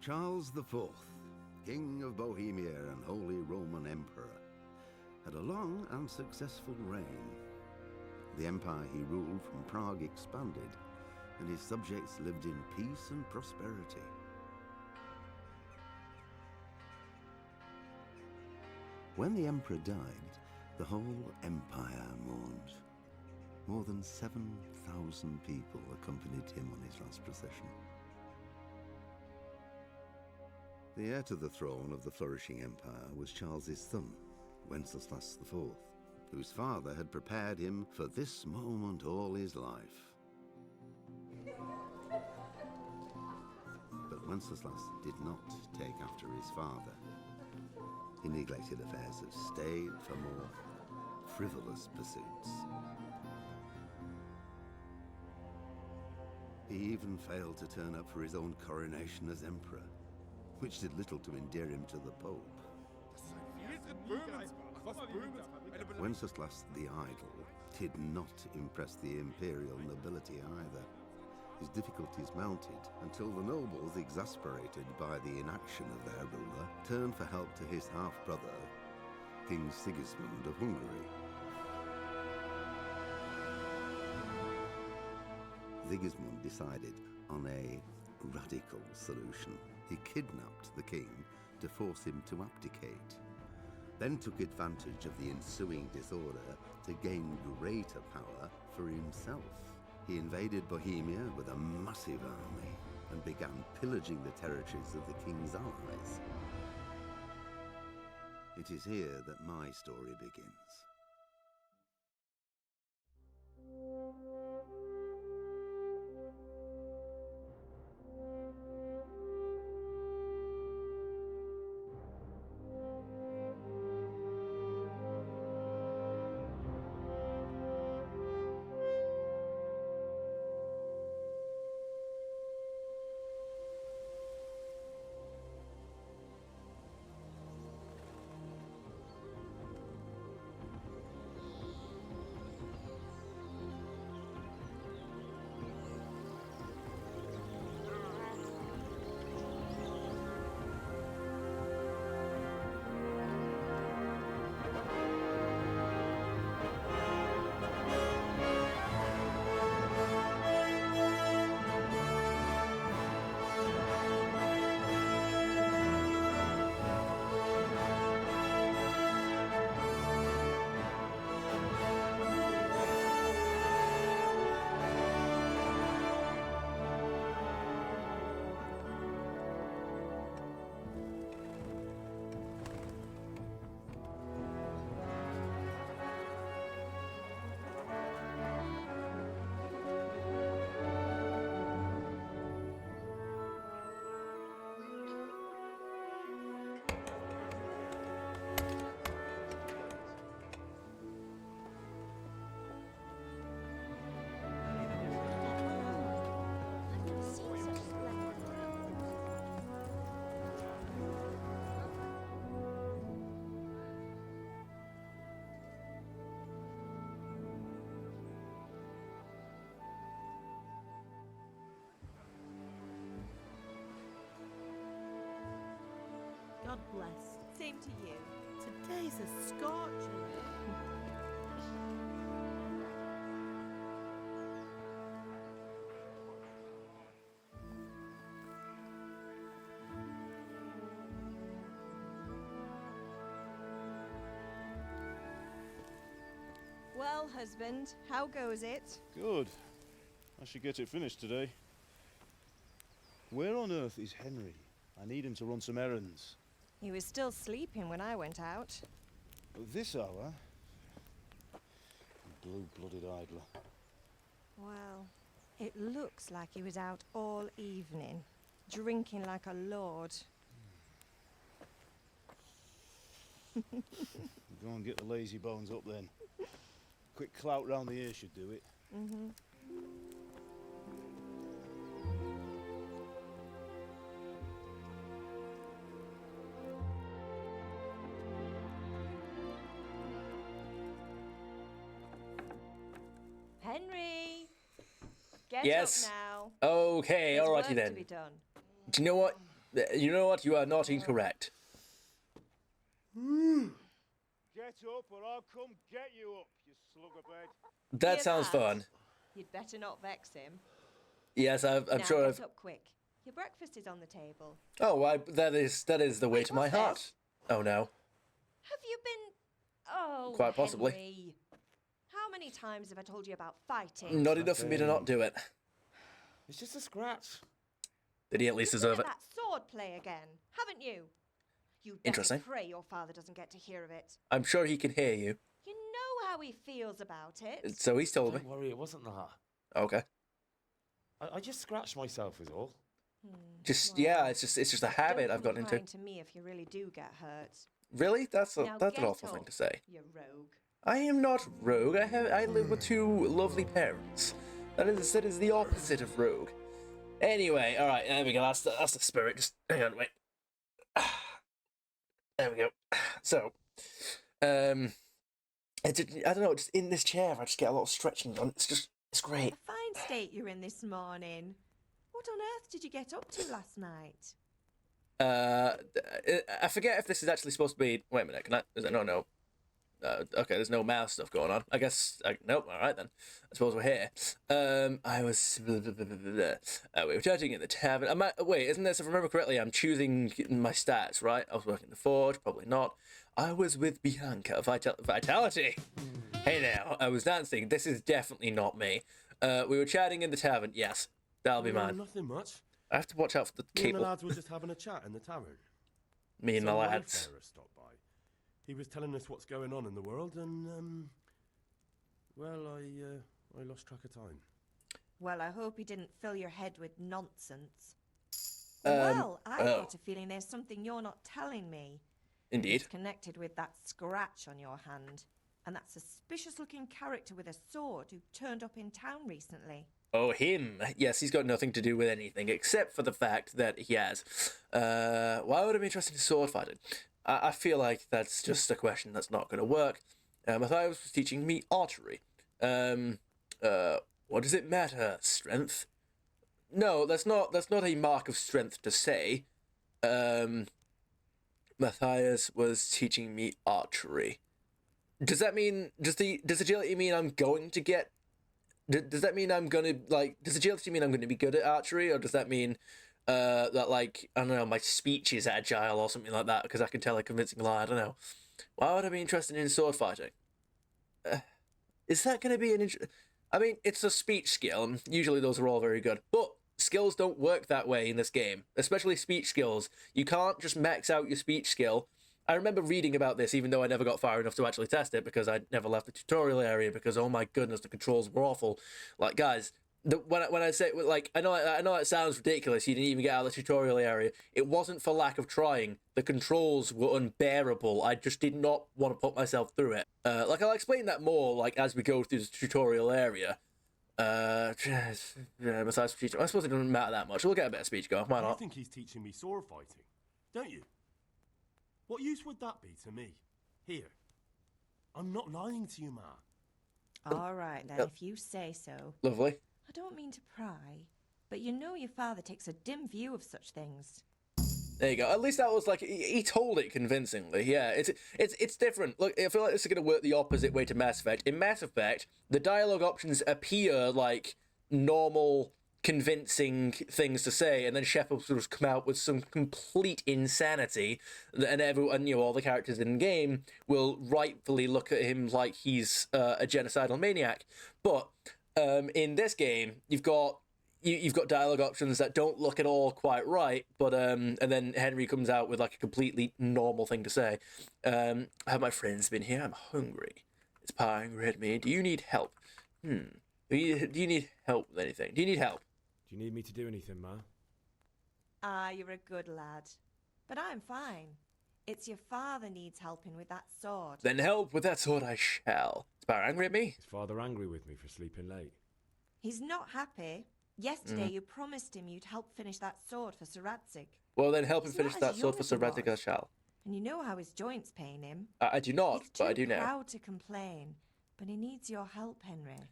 Charles IV, King of Bohemia and Holy Roman Emperor, had a long and successful reign. The empire he ruled from Prague expanded, and his subjects lived in peace and prosperity. When the emperor died, the whole empire mourned. More than 7,000 people accompanied him on his last procession. The heir to the throne of the flourishing empire was Charles's son, Wenceslas IV, whose father had prepared him for this moment all his life. But Wenceslas did not take after his father. He neglected affairs of state for more frivolous pursuits. He even failed to turn up for his own coronation as emperor, which did little to endear him to the Pope. Wenceslas the Idle did not impress the imperial nobility either. His difficulties mounted until the nobles, exasperated by the inaction of their ruler, turned for help to his half-brother, King Sigismund of Hungary. Sigismund decided on a radical solution. He kidnapped the king to force him to abdicate, then took advantage of the ensuing disorder to gain greater power for himself. He invaded Bohemia with a massive army and began pillaging the territories of the king's allies. It is here that my story begins. God bless. Same to you. Today's a scorcher. Well, husband, how goes it? Good. I should get it finished today. Where on earth is Henry? I need him to run some errands. He was still sleeping when I went out. At this hour? Blue-blooded idler. Well, it looks like he was out all evening, drinking like a lord. Go and get the lazy bones up then. Quick clout round the ear should do it. Mm-hmm. Henry! Get Yes. up now. Okay, There's alrighty work then. to be done. Do you know what? You know what? You are not incorrect. Get up or I'll come get you up, you slug of bed. That Hear sounds that? fun. You'd better not vex him. Yes, I'm now sure get I've... up quick. Your breakfast is on the table. Oh, that is the way Wait, to my what's heart. this? Oh, no. Have you been... Oh, Quite possibly. Henry. How many times have I told you about fighting? Not enough for me to not do it. It's just a scratch. Did he at least You've deserve been it? at that sword play again, haven't you? You'd better Interesting. pray your father doesn't get to hear of it. I'm sure he can hear you. You know how he feels about it. So he's told me. Don't worry, it wasn't that. Okay. I just scratched myself is all. Just Well, yeah, it's just a habit I've gotten into. Don't come crying to me if you really do get hurt. Really? That's Now an get awful thing up, to say. you rogue. I am not rogue. I live with two lovely parents. That is the opposite of rogue. Anyway, all right, there we go. That's the spirit. Just hang on, wait. There we go. So, I don't know. Just in this chair, I just get a lot of stretching done. It's great. A fine state you're in this morning. What on earth did you get up to last night? I forget if this is actually supposed to be. Wait a minute. Can I? Is it? No. Okay, there's no mouse stuff going on. I guess. Nope. All right then. I suppose we're here. I was. We were chatting in the tavern. Wait, isn't this? If I remember correctly, I'm choosing my stats, right? I was working the forge. Probably not. I was with Bianca. Vitality. Hey now. I was dancing. This is definitely not me. We were chatting in the tavern. Yes, that'll be mine. Nothing much. I have to watch out for the Me and cable. the lads were just having a chat in the tavern. Me and the Some lads. wayfarer stopped by. He was telling us what's going on in the world, and well, I lost track of time. Well, I hope he didn't fill your head with nonsense. Um, Well, I've oh. got a feeling there's something you're not telling me. Indeed. It's connected with that scratch on your hand. And that suspicious-looking character with a sword who turned up in town recently. Oh, him. Yes, he's got nothing to do with anything except for the fact that he has. Why would I be interested in sword fighting? I feel like that's just a question that's not going to work. I thought he was teaching me archery. What does it matter? Strength? No, that's not a mark of strength to say. Matthias was teaching me archery. Does that mean does agility mean I'm going to get? Does that mean I'm gonna Does agility mean I'm going to be good at archery, or does that mean that I don't know, my speech is agile or something like that because I can tell a convincing lie? I don't know. Why would I be interested in sword fighting? Is that going to be an? I mean, it's a speech skill, and usually those are all very good, but skills don't work that way in this game, especially speech skills. You can't just max out your speech skill. I remember reading about this, even though I never got far enough to actually test it, because I never left the tutorial area, because, oh my goodness, the controls were awful. Guys, when I say, I know it sounds ridiculous, you didn't even get out of the tutorial area. It wasn't for lack of trying. The controls were unbearable. I just did not want to put myself through it. I'll explain that more, as we go through the tutorial area. Besides speech, I suppose it doesn't matter that much. We'll get a bit of speech going, why I not? think he's teaching me sword fighting, don't you? What use would that be to me? Here. I'm not lying to you, Ma. All right, then, Yep. if you say so. Lovely. I don't mean to pry, but you know your father takes a dim view of such things. There you go. At least that was he told it convincingly. Yeah, it's different. Look, I feel like this is going to work the opposite way to Mass Effect. In Mass Effect, the dialogue options appear like normal, convincing things to say, and then Shepard will just come out with some complete insanity, and everyone, all the characters in the game will rightfully look at him like he's a genocidal maniac. But in this game, you've got dialogue options that don't look at all quite right, but and then Henry comes out with a completely normal thing to say. Have my friends been here? I'm hungry. It's pie hungry at me. Do you need help? Do you need help with anything? Do you need help? Do you need me to do anything, Ma? Ah, you're a good lad. But I'm fine. It's your father needs helping with that sword. Then help with that sword I shall. Is Power angry at me? Is Father angry with me for sleeping late? He's not happy. Yesterday you promised him you'd help finish that sword for Sir Radzig. Well, then help him He's not finish as that sword young for as Sir he Radzig I was. shall. And you know how his joints pain him. I do not, He's but I too do now. proud to complain, but he needs your help, Henry.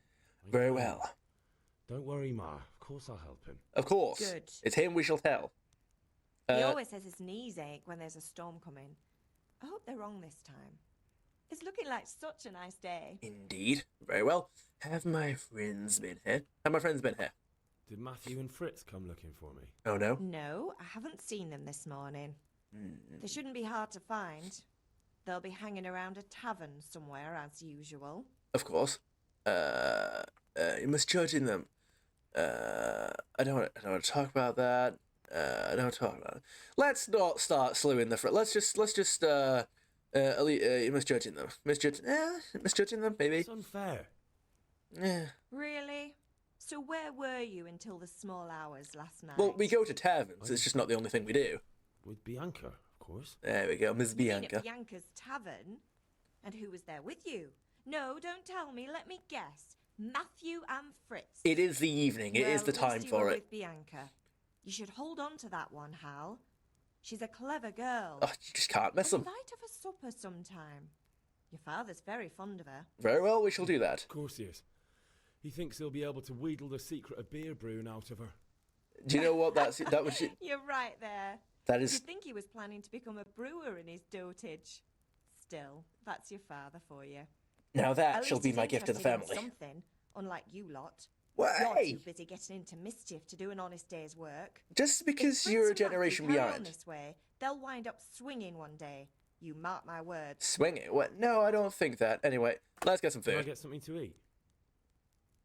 Very well. Don't worry, Ma. Of course I'll help him. Of course. Good. It's him we shall tell. He always says his knees ache when there's a storm coming. I hope they're wrong this time. It's looking like such a nice day. Indeed. Very well. Have my friends been here? Have my friends been here? Did Matthew and Fritz come looking for me? Oh, no? No, I haven't seen them this morning. They shouldn't be hard to find. They'll be hanging around a tavern somewhere, as usual. Of course. You must judge in them. I don't want to talk about that. I don't want to talk about it. Let's not start slewing the Let's just, you must judge in them. Misjudging them, maybe? It's unfair. Yeah. Really? So where were you until the small hours last night? Well, we go to taverns. It's just not the only thing we do. With Bianca, of course. There we go, Miss You mean Bianca. at Bianca's tavern? And who was there with you? No, don't tell me. Let me guess. Matthew and Fritz. It is the evening. It is Well, the at time least you for were it. with Bianca. You should hold on to that one, Hal. She's a clever girl. Oh, you just can't miss them. Invite her for supper sometime. Your father's very fond of her. Very well, we shall do that. Of course he is. He thinks he'll be able to wheedle the secret of beer brewing out of her. Do you know what that was? You're right there. That You'd is. think he was planning to become a brewer in his dotage. Still, that's your father for you. Now that At shall least be he's my gift to the interested in family. Something, unlike you lot. Well, You're hey, too busy getting into mischief to do an honest day's work. just If because Fritz you're a and Matthew generation carry on behind. this way, they'll wind up swinging one day. You mark my words. Swing it? What? No, I don't think that. Anyway, let's get some Can I food. get something to eat?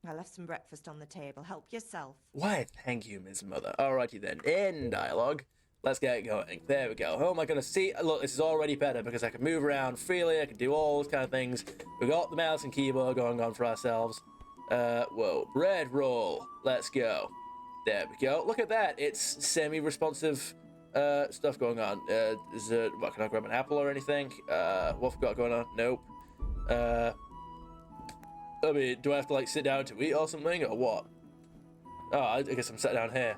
I left some breakfast on the table. Help yourself. Why, thank you, Miss Mother. Alrighty then, in dialogue. Let's get going. There we go. Oh my goodness, see, look, this is already better because I can move around freely, I can do all those kind of things. We got the mouse and keyboard going on for ourselves. Whoa, bread roll. Let's go. There we go. Look at that. It's semi-responsive stuff going on. What, can I grab an apple or anything? What have we got going on? Nope. I mean, do I have to, like, sit down to eat or something, or what? Oh, I guess I'm sat down here.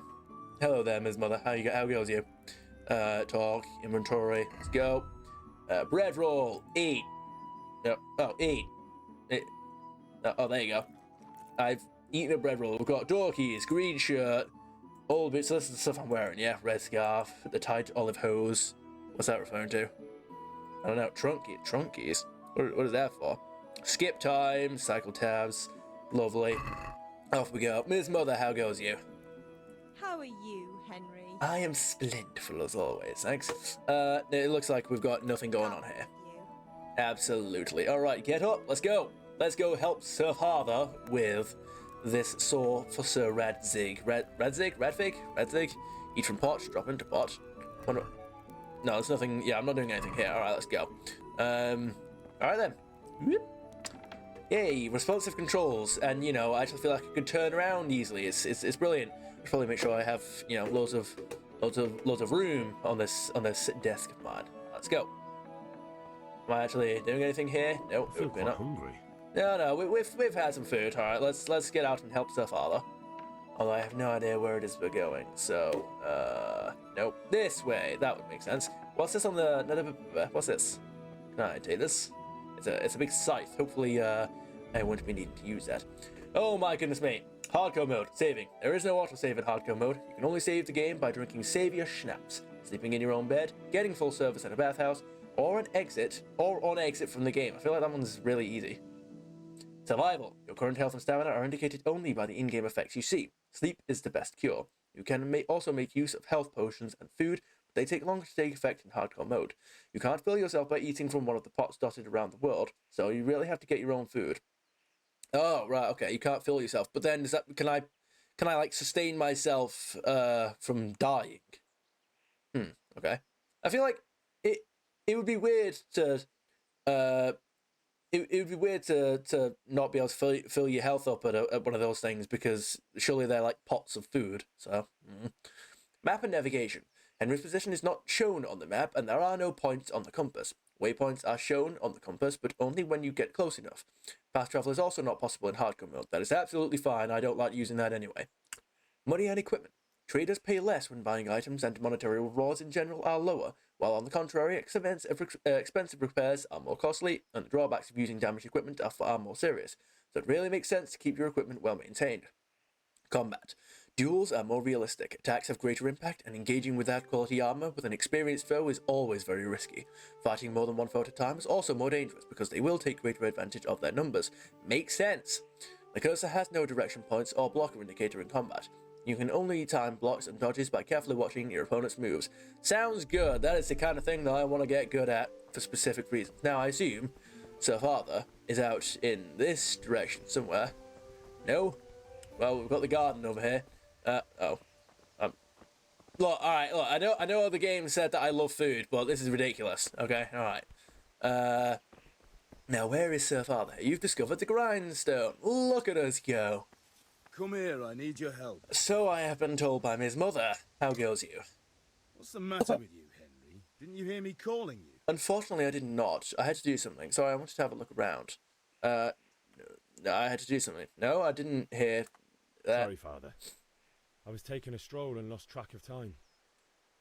Hello there, Ms. Mother. How goes you? Talk, inventory, let's go. Bread roll, eat. No, oh, eat. Oh, there you go. I've eaten a bread roll. We've got door keys, green shirt, all bits. So this is the stuff I'm wearing, yeah? Red scarf, the tight olive hose. What's that referring to? I don't know. Trunk keys. What is that for? Skip time, cycle tabs. Lovely. Off we go. Ms. Mother, how goes you? How are you, Henry? I am splendid as always, thanks. It looks like we've got nothing going on here. You. Absolutely. Alright, get up, let's go. Let's go help Sir Father with this saw for Sir Radzig. Radzig? Eat from pot, drop into pot. Oh, no, there's nothing. Yeah, I'm not doing anything here. Alright, let's go. Alright then. Whoop. Yay, responsive controls, and you know, I actually feel like I could turn around easily. It's brilliant. I should probably make sure I have, you know, loads of room on this desk of mine. Let's go. Am I actually doing anything here? No, I feel we're quite not. hungry. No, we've had some food. All right, let's get out and help Sir Father. Although I have no idea where it is we're going. So, nope, this way. That would make sense. What's this on the? What's this? Can I take this? It's a big scythe. Hopefully, I won't be needing to use that. Oh my goodness me. Hardcore mode. Saving. There is no autosave in hardcore mode. You can only save the game by drinking Savior Schnapps, sleeping in your own bed, getting full service at a bathhouse, or on exit from the game. I feel like that one's really easy. Survival. Your current health and stamina are indicated only by the in-game effects you see. Sleep is the best cure. You can also make use of health potions and food, but they take longer to take effect in hardcore mode. You can't fill yourself by eating from one of the pots dotted around the world, so you really have to get your own food. Oh, right, okay, you can't fill yourself. But then, can I like, sustain myself, from dying? Okay. I feel like it would be weird to, it would be weird to not be able to fill your health up at one of those things, because surely they're like pots of food, so... Map and navigation. Henry's position is not shown on the map, and there are no points on the compass. Waypoints are shown on the compass, but only when you get close enough. Fast travel is also not possible in hardcore mode. That is absolutely fine, I don't like using that anyway. Money and equipment. Traders pay less when buying items, and monetary rewards in general are lower, while on the contrary, expensive repairs are more costly, and the drawbacks of using damaged equipment are far more serious. So it really makes sense to keep your equipment well maintained. Combat. Duels are more realistic, attacks have greater impact, and engaging with that quality armor with an experienced foe is always very risky. Fighting more than one foe at a time is also more dangerous because they will take greater advantage of their numbers. Makes sense. The cursor has no direction points or blocker indicator in combat. You can only time blocks and dodges by carefully watching your opponent's moves. Sounds good. That is the kind of thing that I want to get good at for specific reasons. Now, I assume Sir Father is out in this direction somewhere. No? Well, we've got the garden over here. Look, alright, look, I know the game said that I love food, but this is ridiculous. Okay, alright. Now, where is Sir Father? You've discovered the grindstone. Look at us go. Come here, I need your help. So I have been told by Ms. Mother. How goes you? What's the matter with you, Henry? Didn't you hear me calling you? Unfortunately, I did not. I had to do something, so I wanted to have a look around. No, I had to do something. No, I didn't hear that. Sorry, Father. I was taking a stroll and lost track of time.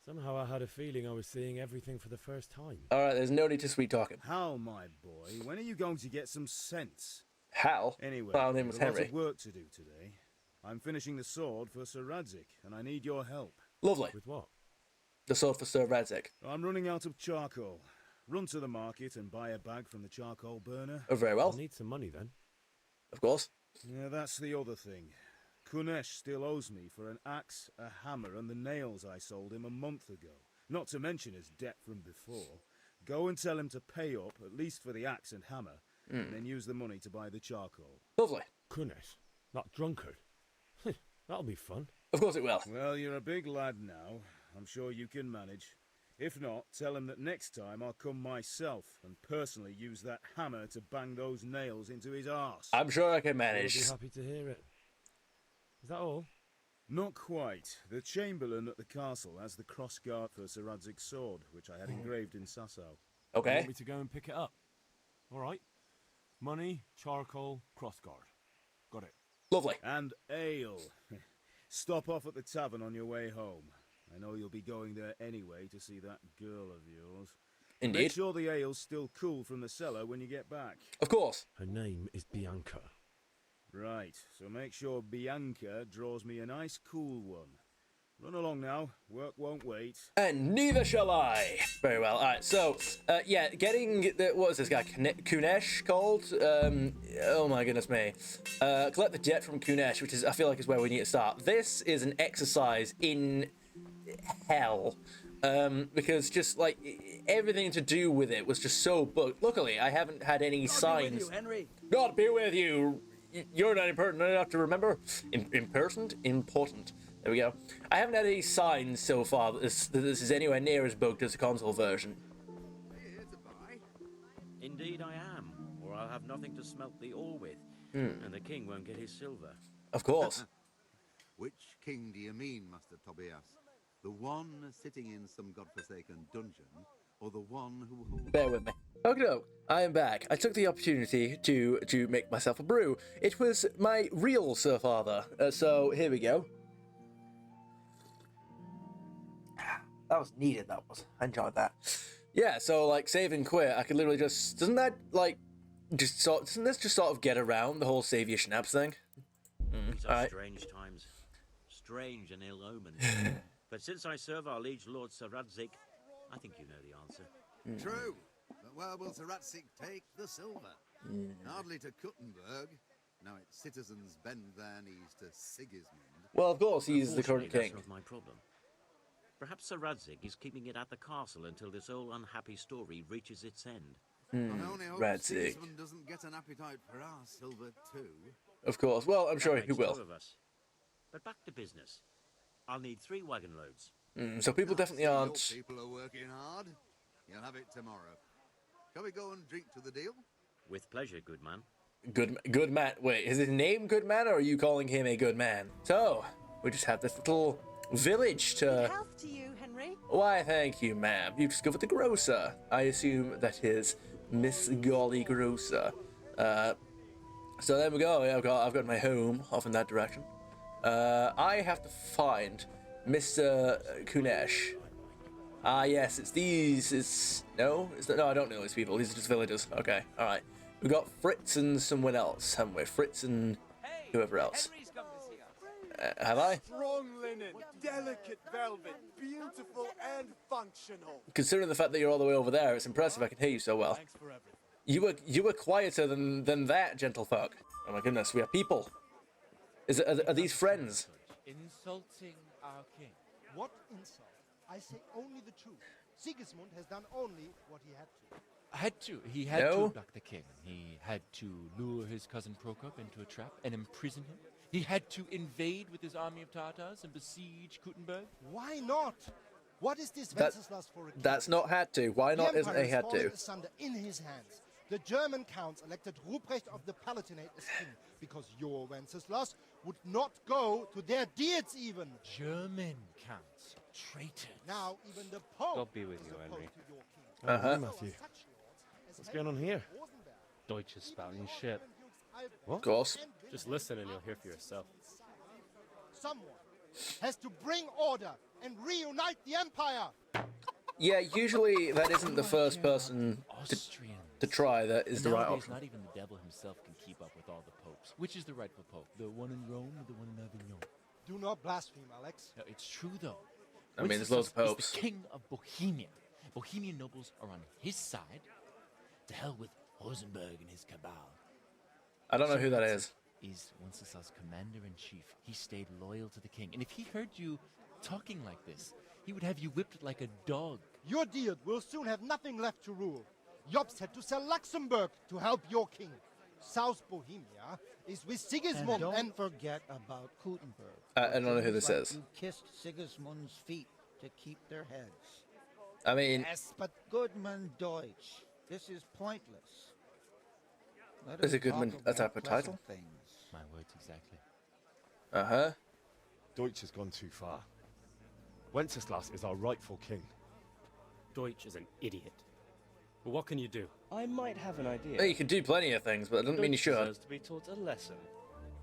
Somehow I had a feeling I was seeing everything for the first time. Alright, there's no need to sweet talking. Hal, my boy, when are you going to get some sense? Hal? Anyway, Well, name was there's a lot Henry. of work to do today. I'm finishing the sword for Sir Radzik, and I need your help. Lovely. With what? The sword for Sir Radzik. I'm running out of charcoal. Run to the market and buy a bag from the charcoal burner. Oh, very I'll well. need some money then. Of course. Yeah, that's the other thing. Kunesh still owes me for an axe, a hammer, and the nails I sold him a month ago. Not to mention his debt from before. Go and tell him to pay up, at least for the axe and hammer, and then use the money to buy the charcoal. Lovely. Kunesh, that drunkard. That'll be fun. Of course it will. Well, you're a big lad now. I'm sure you can manage. If not, tell him that next time I'll come myself and personally use that hammer to bang those nails into his arse. I'm sure I can I'll manage. be happy to hear it. Is that all? Not quite. The Chamberlain at the castle has the crossguard for Sir Radzig's sword, which I had engraved in Sasau. You Okay. want me to go and pick it up? All right. Money, charcoal, crossguard. Got it. Lovely. And ale. Stop off at the tavern on your way home. I know you'll be going there anyway to see that girl of yours. Make Indeed. sure the ale's still cool from the cellar when you get back. Of course. Her name is Bianca. Right, so make sure Bianca draws me a nice cool one. Run along now, work won't wait. And neither shall I. Very well. All right. So, yeah, getting the, what is this guy Kunesh called? Oh my goodness me. Collect the jet from Kunesh, which is I feel like is where we need to start. This is an exercise in hell. Because just like everything to do with it was just so booked. Luckily, I haven't had any signs. Henry. God be with you. You're not important enough to remember. Important. There we go. I haven't had any signs so far that this is anywhere near as bugged as the console version. Indeed I am, or I'll have nothing to smelt the ore with, and the king won't get his silver. Of course. Which king do you mean, Master Tobias? The one sitting in some godforsaken dungeon, or the one who holds... Bear with me. Okay, I am back. I took the opportunity to make myself a brew. It was my real Sir Father. So here we go. That was needed. That was. I enjoyed that. Yeah. So like save and quit. I could literally just. Doesn't that like just sort? Doesn't this just sort of get around the whole save your schnapps thing? These are strange times, strange and ill-omened. But since I serve our liege lord Sir Radzik, I think you know the answer. True, but where will Sir Ratzik take the silver? Hardly to Kuttenberg. Now its citizens bend their knees to Sigismund. Well, of course he's the current Unfortunately, king. that's not my problem. Perhaps Sir Radzik is keeping it at the castle until this old unhappy story reaches its end. I only hope Radzik. Sigismund doesn't get an appetite for our silver too. Of course. Well, I'm sure That he makes will. two of us. But back to business. I'll need 3 wagon loads. So people definitely Your aren't. people are working hard. You'll have it tomorrow. Shall we go and drink to the deal? With pleasure, good man. Good man. Wait, is his name Good Man, or are you calling him a good man? So we just have this little village to. Health to you, Henry. Why, thank you, ma'am. You've discovered the grocer. I assume that is Miss Golly Grocer. So there we go. Yeah, I've got my home off in that direction. I have to find Mr. Kunesh. Ah, yes, it's these. No, I don't know these people. These are just villagers. Okay, all right. We've got Fritz and someone else, haven't we? Fritz and whoever else. Have I? Strong linen, delicate velvet, beautiful and functional. Considering the fact that you're all the way over there, it's impressive I can hear you so well. Thanks for everything. You were quieter than that, gentlefolk. Oh my goodness, we are people. Are these friends? Insulting our king. What insult? I say only the truth. Sigismund has done only what he had to. He had to abduct the king. He had to lure his cousin Prokop into a trap and imprison him. He had to invade with his army of Tatars and besiege Kuttenberg. Why not? What is this Wenceslas for a king? That's not had to. Why not isn't a had to? Asunder in his hands. The German counts elected Ruprecht of the Palatinate as king because your Wenceslas would not go to their deeds even. German counts. Traitors. Now even the Pope God be with you, Henry. Matthew. What's going on here? Deutsch is spouting shit. What? Of course. Just listen and you'll hear for yourself. Someone has to bring order and reunite the empire. Yeah, usually that isn't the first person to try that is the right option. Not even the devil himself can keep up with all the popes. Which is the rightful pope? The one in Rome or the one in Avignon? Do not blaspheme, Alex. No, it's true though. I mean, there's loads of popes. Is the king of Bohemia. Bohemian nobles are on his side. To hell with Rosenberg and his cabal. I don't know who that is. He's Wenceslas' commander-in-chief. He stayed loyal to the king. And if he heard you talking like this, he would have you whipped like a dog. Your Diet will soon have nothing left to rule. Jobst had to sell Luxembourg to help your king. South Bohemia is with Sigismund and don't forget about Kuttenberg. I don't know who this is. You kissed Sigismund's feet to keep their heads. I mean... Yes, but Goodman Deutsch. This is pointless. Is it Goodman a type of title? Things. My words exactly. Uh-huh. Deutsch has gone too far. Wenceslas is our rightful king. Deutsch is an idiot. But what can you do? I might have an idea. Well, you can do plenty of things, but it doesn't mean you should. Deserves to be taught a lesson,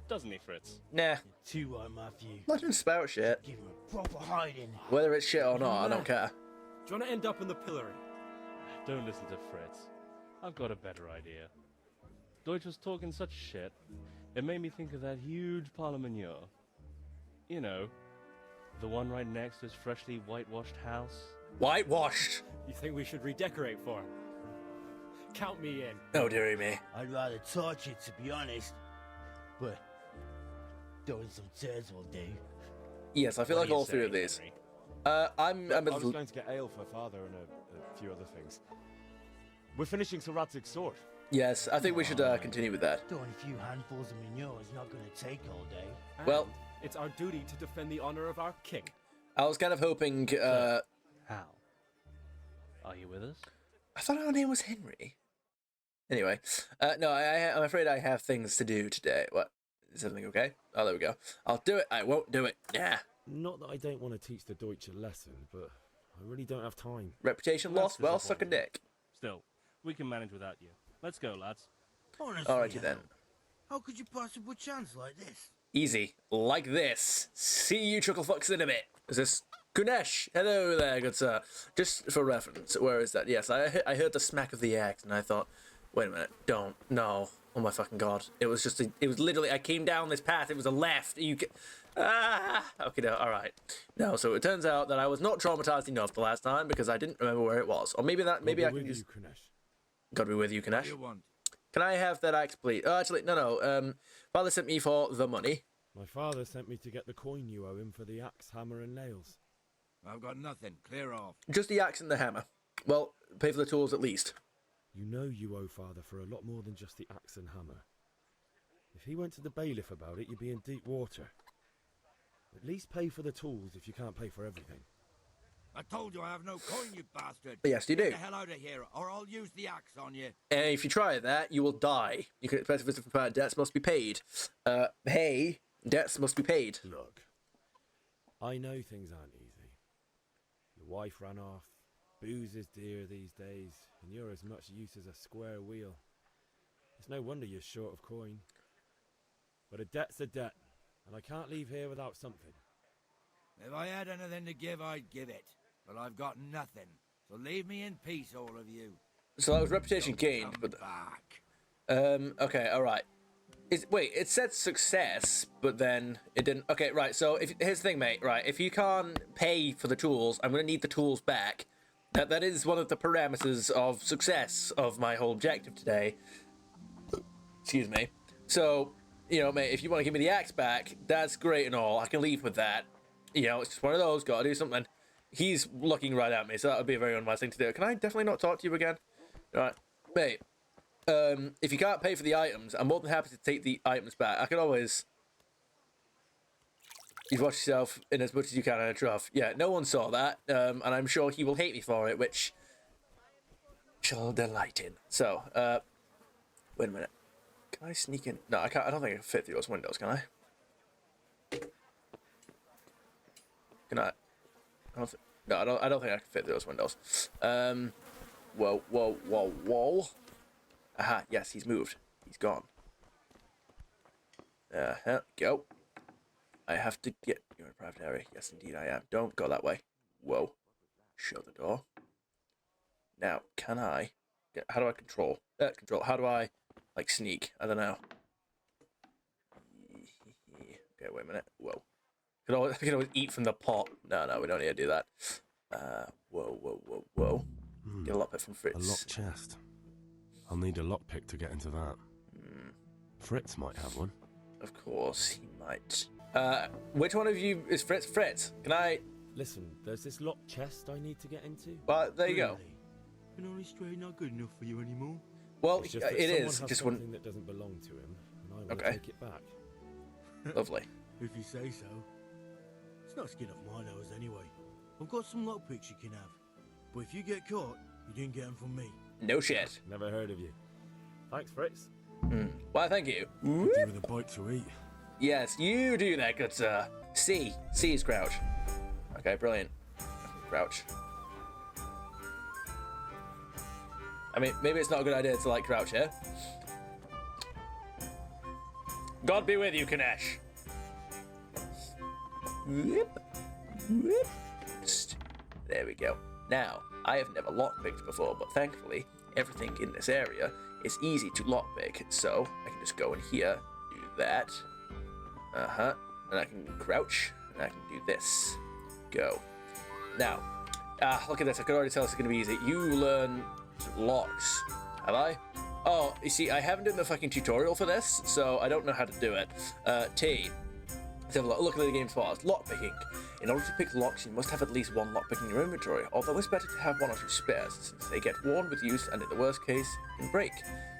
doesn't he, Fritz? Nah. Too right, Matthew. Let him spout shit. Give him a proper hiding. Whether it's shit or not, I don't care. Do you want to end up in the pillory? Don't listen to Fritz. I've got a better idea. Deutsch was talking such shit, it made me think of that huge parliament. You know, the one right next to his freshly whitewashed house. Whitewashed? You think we should redecorate for him? Count me in. Oh, dearie me. I'd rather torch it, to be honest. But throwing some tears will do. Yes, I feel like all three of these. I was going to get ale for father and a few other things. We're finishing Sir Radzig's sword. Yes, I think we should continue with that. Throwing a few handfuls of manure is not going to take all day. And well, it's our duty to defend the honor of our king. I was kind of hoping. How? Are you with us? I thought our name was Henry. Anyway, no, I'm afraid I have things to do today. What? Is everything okay? Oh, there we go. I'll do it. I won't do it. Yeah. Not that I don't want to teach the Deutsch a lesson, but I really don't have time. Reputation lost? Well, suck a dick. Still, we can manage without you. Let's go, lads. Honestly, alrighty then. How could you possibly chance like this? Easy. Like this. See you chucklefucks in a bit. Is this Kunesh? Hello there, good sir. Just for reference, where is that? Yes, I heard the smack of the axe and I thought, wait a minute, don't. No. Oh my fucking god. It was just, it was literally, I came down this path, it was a left. You can... Okay, no, alright. No, so it turns out that I was not traumatized enough the last time because I didn't remember where it was. Or maybe I can use... God be with you, Kunesh. You want? Can I have that axe, please? Oh, actually, no. Father sent me for the money. My father sent me to get the coin you owe him for the axe, hammer, and nails. I've got nothing. Clear off. Just the axe and the hammer. Well, pay for the tools at least. You know you owe father for a lot more than just the axe and hammer. If he went to the bailiff about it, you'd be in deep water. At least pay for the tools if you can't pay for everything. I told you I have no coin, you bastard. Yes, you do. Get the hell out of here, or I'll use the axe on you. And if you try that, you will die. You can expect to prepare debts must be paid. Hey, debts must be paid. Look, I know things aren't easy. Your wife ran off, booze is dear these days, and you're as much use as a square wheel. It's no wonder you're short of coin. But a debt's a debt, and I can't leave here without something. If I had anything to give, I'd give it. But I've got nothing. So leave me in peace, all of you. So that was reputation gained, but... Back. Okay, alright. Wait, it said success, but then it didn't. Okay, right. So here's the thing, mate. Right, if you can't pay for the tools, I'm gonna need the tools back. That is one of the parameters of success of my whole objective today. Excuse me. So, you know, mate, if you want to give me the axe back, that's great and all. I can leave with that. You know, it's just one of those. Gotta do something. He's looking right at me, so that would be a very unwise thing to do. Can I definitely not talk to you again? All right, mate. If you can't pay for the items, I'm more than happy to take the items back. I can always... You've watched yourself in as much as you can in a trough. Yeah, no one saw that, and I'm sure he will hate me for it, which... shall delight in. So, wait a minute. Can I sneak in? No, I can't. I don't think I can fit through those windows, can I? Can I? No, I don't think I can fit through those windows. Whoa. Aha, yes, he's moved. He's gone. Go. I have to get... You're in a private area. Yes, indeed I am. Don't go that way. Whoa. Shut the door. Now, can I... How do I control? How do I, like, sneak? I don't know. Okay, wait a minute. Whoa. I can always eat from the pot. No, we don't need to do that. Whoa. Get a lockpick from Fritz. A locked chest. I'll need a lockpick to get into that. Fritz might have one. Of course, he might. Which one of you is Fritz? Fritz, can I... Listen, there's this locked chest I need to get into. Well, there you go. An honest trade not good enough for you anymore? Well, it's just that it is. Just something that doesn't belong to him, and I will take it back. Lovely. If you say so. It's not skin off my nose anyway. I've got some lockpicks you can have. But if you get caught, you didn't get them from me. No shit. Never heard of you. Thanks, Fritz. Why, thank you. Give it a bite to eat. Yes, you do that, good sir. C is crouch. Okay, brilliant. Crouch. I mean, maybe it's not a good idea to, like, crouch here. God be with you, Kanesh. There we go. Now, I have never lockpicked before, but thankfully, everything in this area is easy to lockpick, so I can just go in here, do that. And I can crouch, and I can do this. Go. Now, look at this. I could already tell this is going to be easy. You learn locks. Have I? Oh, you see, I haven't done the fucking tutorial for this, so I don't know how to do it. T. Let's have a look at the game's pause. Lockpicking. In order to pick locks, you must have at least one lockpick in your inventory, although it's better to have one or two spares, since they get worn with use and in the worst case, can break.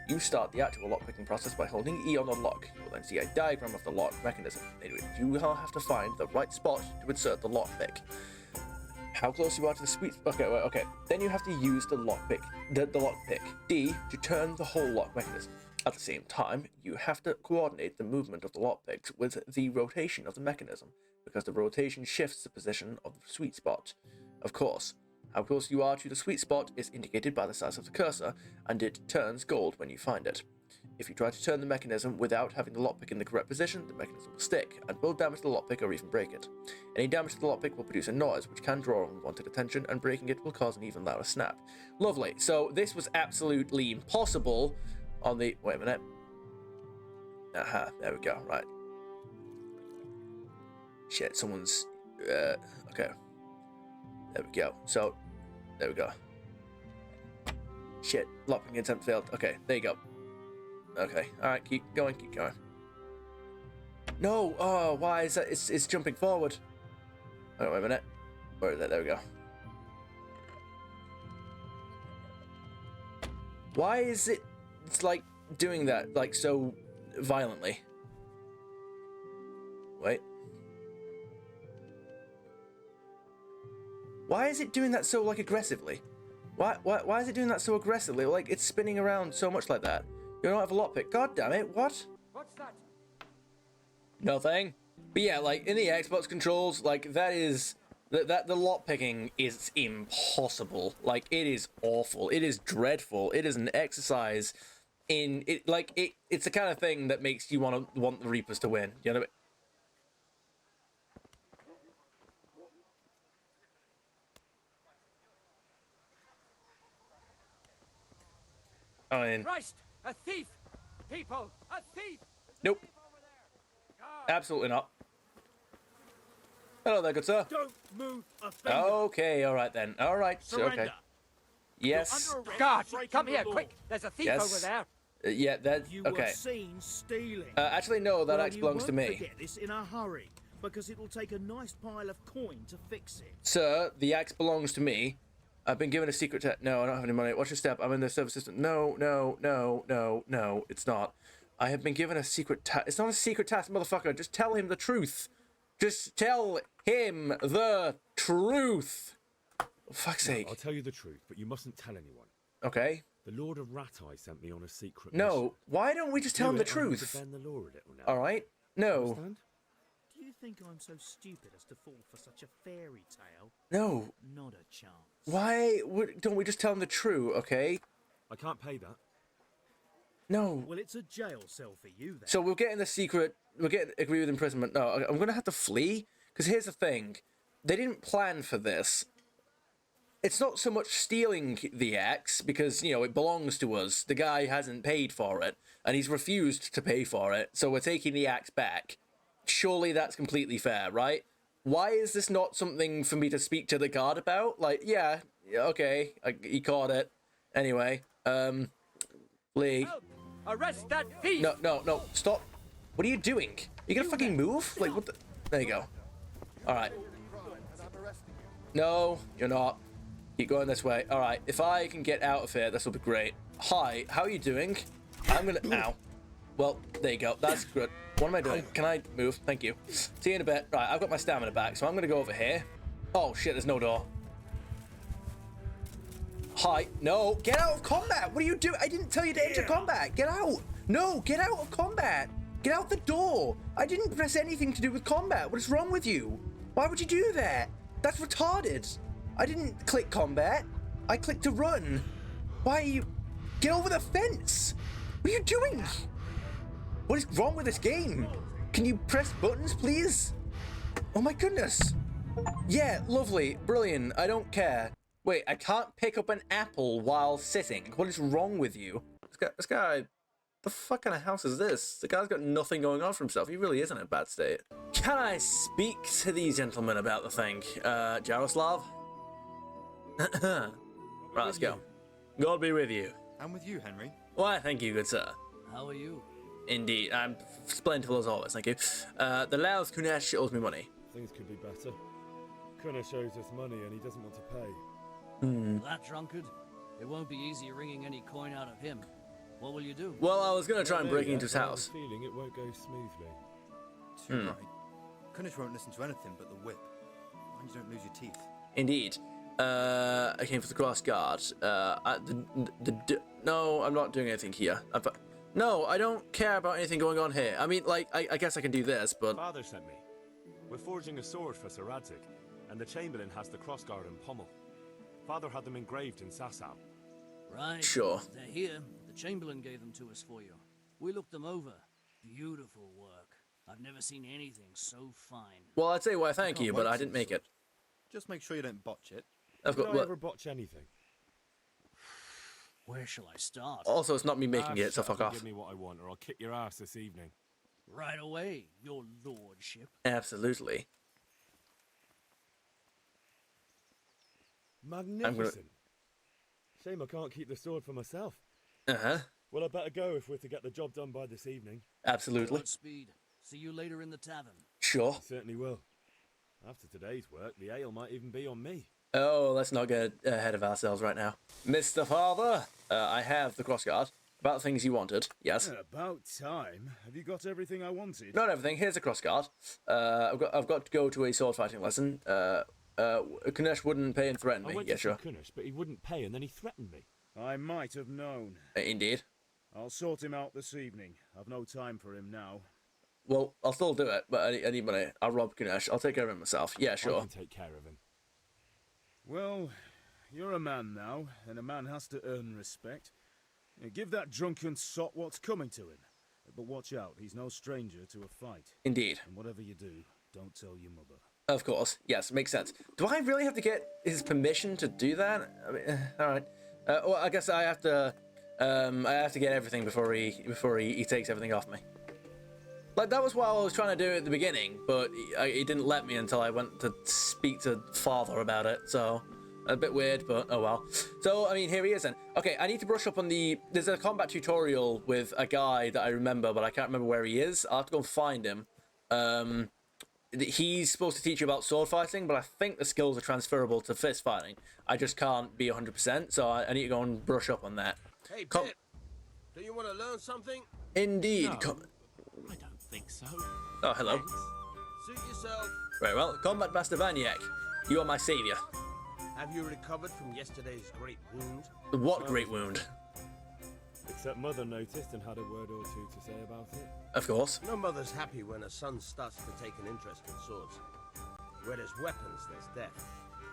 You start the actual lockpicking process by holding E on the lock. You will then see a diagram of the lock mechanism. Anyway, you will have to find the right spot to insert the lockpick. How close you are to the sweet spot? Okay. Then you have to use the lockpick, the lockpick D, to turn the whole lock mechanism. At the same time, you have to coordinate the movement of the lockpicks with the rotation of the mechanism, because the rotation shifts the position of the sweet spot. Of course, how close you are to the sweet spot is indicated by the size of the cursor, and it turns gold when you find it. If you try to turn the mechanism without having the lockpick in the correct position, the mechanism will stick, and will damage the lockpick or even break it. Any damage to the lockpick will produce a noise, which can draw unwanted attention, and breaking it will cause an even louder snap. Lovely. So this was absolutely impossible on the... Wait a minute. Aha, there we go, right. Shit, someone's... okay. There we go. So, there we go. Shit, lockpicking attempt failed. Okay, there you go. Okay, alright, keep going. No! Oh, why is that? It's jumping forward. Oh, wait a minute. Where is that? There we go. Why is it... It's like doing that, like, so violently. Wait. Why is it doing that so, like, aggressively? Why is it doing that so aggressively? Like, it's spinning around so much like that. You don't have a lockpick. God damn it, what? What's that? Nothing. But yeah, like, in the Xbox controls, like, that is... the lockpicking is impossible. Like, it is awful. It is dreadful. It is an exercise in... It's the kind of thing that makes you want the Reapers to win. You know what I mean? Christ! A thief! People! A thief! Nope. Absolutely not. Hello there, good sir. Don't move a finger. Okay, all right then. All right. Surrender. Okay. Yes. Guard, come here, quick. There's a thief Yes. over there. Yeah, that's You were okay. seen stealing. Actually, no, that Well, axe belongs to you won't me. forget this in a hurry, because it'll take a nice pile of coin to fix it. Sir, the axe belongs to me. I've been given a secret No, I don't have any money. Watch your step. I'm in the service system. No, it's not. I have been given a secret task. It's not a secret task, motherfucker. Just tell him the truth. Just tell him the truth. For fuck's sake. I'll tell you the truth, but you mustn't tell anyone. Okay. The Lord of Ratai sent me on a secret No, mission. why don't we just tell him the truth? To bend the law a little now. All right. No. Understand? Do you think I'm so stupid as to fall for such a fairy tale? No. Not a chance. Why don't we just tell him the truth? Okay. I can't pay that. No. Well, it's a jail cell for you then. So we'll get in the secret. We'll get agree with imprisonment. No, I'm gonna have to flee because here's the thing: they didn't plan for this. It's not so much stealing the axe because it belongs to us. The guy hasn't paid for it and he's refused to pay for it, so we're taking the axe back. Surely that's completely fair, right? Why is this not something for me to speak to the guard about? Like, yeah, okay, he caught it. Anyway, Lee. Arrest that thief! No, stop. What are you doing? You gonna fucking move? Like, what the? There you go. Alright. No, you're not. Keep going this way. Alright, if I can get out of here, this will be great. Hi, how are you doing? I'm gonna... Ow. Well, there you go. That's good. What am I doing? Can I move? Thank you. See you in a bit. Right, I've got my stamina back, so I'm gonna go over here. Oh, shit, there's no door. Hi. No, get out of combat! What are you doing? I didn't tell you to enter combat! Get out! No, get out of combat! Get out the door! I didn't press anything to do with combat. What is wrong with you? Why would you do that? That's retarded. I didn't click combat. I clicked to run. Why are you... Get over the fence! What are you doing? What is wrong with this game? Can you press buttons, please? Oh my goodness. Yeah, lovely. Brilliant. I don't care. Wait, I can't pick up an apple while sitting. What is wrong with you? This guy... The fuck kind of house is this? The guy's got nothing going on for himself. He really is in a bad state. Can I speak to these gentlemen about the thing? Jaroslav? Right, let's go. God be with you. And with you, Henry. Why, thank you, good sir. How are you? Indeed, I'm splendid as always, thank you. The Laos Kunesh owes me money. Things could be better. Kunesh owes us money and he doesn't want to pay. That drunkard? It won't be easy wringing any coin out of him. What will you do? Well, I was going to try and break into his I have a house. feeling it won't go smoothly. Too right. Kunesh won't listen to anything but the whip. Mind you don't lose your teeth. Indeed. I came for the cross guard. No, I'm not doing anything here. No, I don't care about anything going on here. I mean, like, I guess I can do this, but... Father sent me. We're forging a sword for Sir Radzik, and the Chamberlain has the crossguard and pommel. Father had them engraved in Sasau. Right. Sure. They're here. The Chamberlain gave them to us for you. We looked them over. Beautiful work. I've never seen anything so fine. Well, I'd say why thank you, but I didn't make it. Just make sure you don't botch it. I've got... Did I ever botch anything? Where shall I start? Also, it's not me making it, so fuck off. Give me what I want, or I'll kick your ass this evening. Right away, your lordship. Absolutely. Magnificent. Shame I can't keep the sword for myself. Uh-huh. Well, I better go if we're to get the job done by this evening. Absolutely. Godspeed. See you later in the tavern. Sure. Certainly will. After today's work, the ale might even be on me. Oh, let's not get ahead of ourselves right now. Mr. Father, I have the crossguard. About things you wanted, yes. About time. Have you got everything I wanted? Not everything. Here's a crossguard. I've got to go to a sword fighting lesson. Kunesh wouldn't pay and threaten me. I went Yeah, to sure. Kunesh, but he wouldn't pay, and then he threatened me. I might have known. Indeed. I'll sort him out this evening. I've no time for him now. Well, I'll still do it, but I need money. I'll rob Kunesh. I'll take care of him myself. Yeah, sure. I can take care of him. Well, you're a man now, and a man has to earn respect. Give that drunken sot what's coming to him. But watch out, he's no stranger to a fight. Indeed. And whatever you do, don't tell your mother. Of course. Yes, makes sense. Do I really have to get his permission to do that? I mean, all right. Well, I guess I have to get everything before he takes everything off me. Like, that was what I was trying to do at the beginning, but he didn't let me until I went to speak to Father about it, so... A bit weird, but oh well. So, I mean, here he is then. Okay, I need to brush up on the... There's a combat tutorial with a guy that I remember, but I can't remember where he is. I'll have to go and find him. He's supposed to teach you about sword fighting, but I think the skills are transferable to fist fighting. I just can't be 100%, so I need to go and brush up on that. Hey, Pip, do you want to learn something? Indeed. I don't think so. Oh, hello. Thanks. Suit yourself. Very well. Combat Master Vaniac, you are my savior. Have you recovered from yesterday's great wound? What great wound? Except Mother noticed and had a word or two to say about it. Of course. No mother's happy when her son starts to take an interest in swords. Where there's weapons, there's death.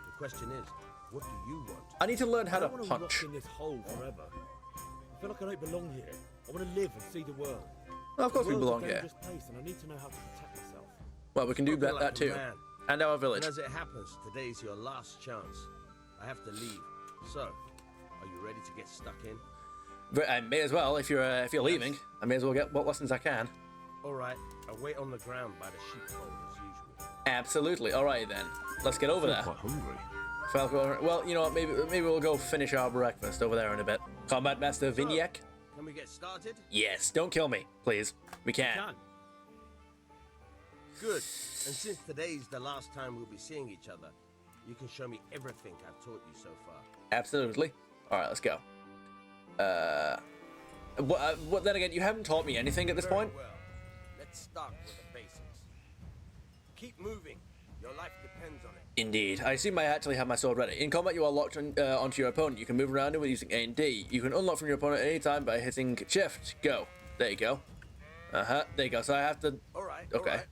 The question is, what do you want? I need to learn how to I don't want to punch. rot in this hole forever. I feel like I don't belong here. I want to live and see the world. Well, of course we The world's belong a here. dangerous place, and I need to know how to protect myself. Well, we can do Spoken that, like a too. man. And our village. And as it happens, today's your last chance. I have to leave. So, are you ready to get stuck in? I may as well, if you're leaving. I may as well get what lessons I can. All right, I'll wait on the ground by the sheepfold as usual. Absolutely. All right, then. Let's get over there. quite hungry. Well, you know what? Maybe we'll go finish our breakfast over there in a bit. Combat Master Viniac? Can we get started? Yes. Don't kill me, please. We can. Good. And since today's the last time we'll be seeing each other, you can show me everything I've taught you so far. Absolutely. All right, let's go. Then again, you haven't taught me anything at this point. Well, let's start with the basics. Keep moving. Your life depends on it. Indeed. I assume I actually have my sword ready. In combat, you are locked onto your opponent. You can move around him with using A and D. You can unlock from your opponent at any time by hitting Shift. Go. There you go. There you go. So I have to... All right. Okay. All right.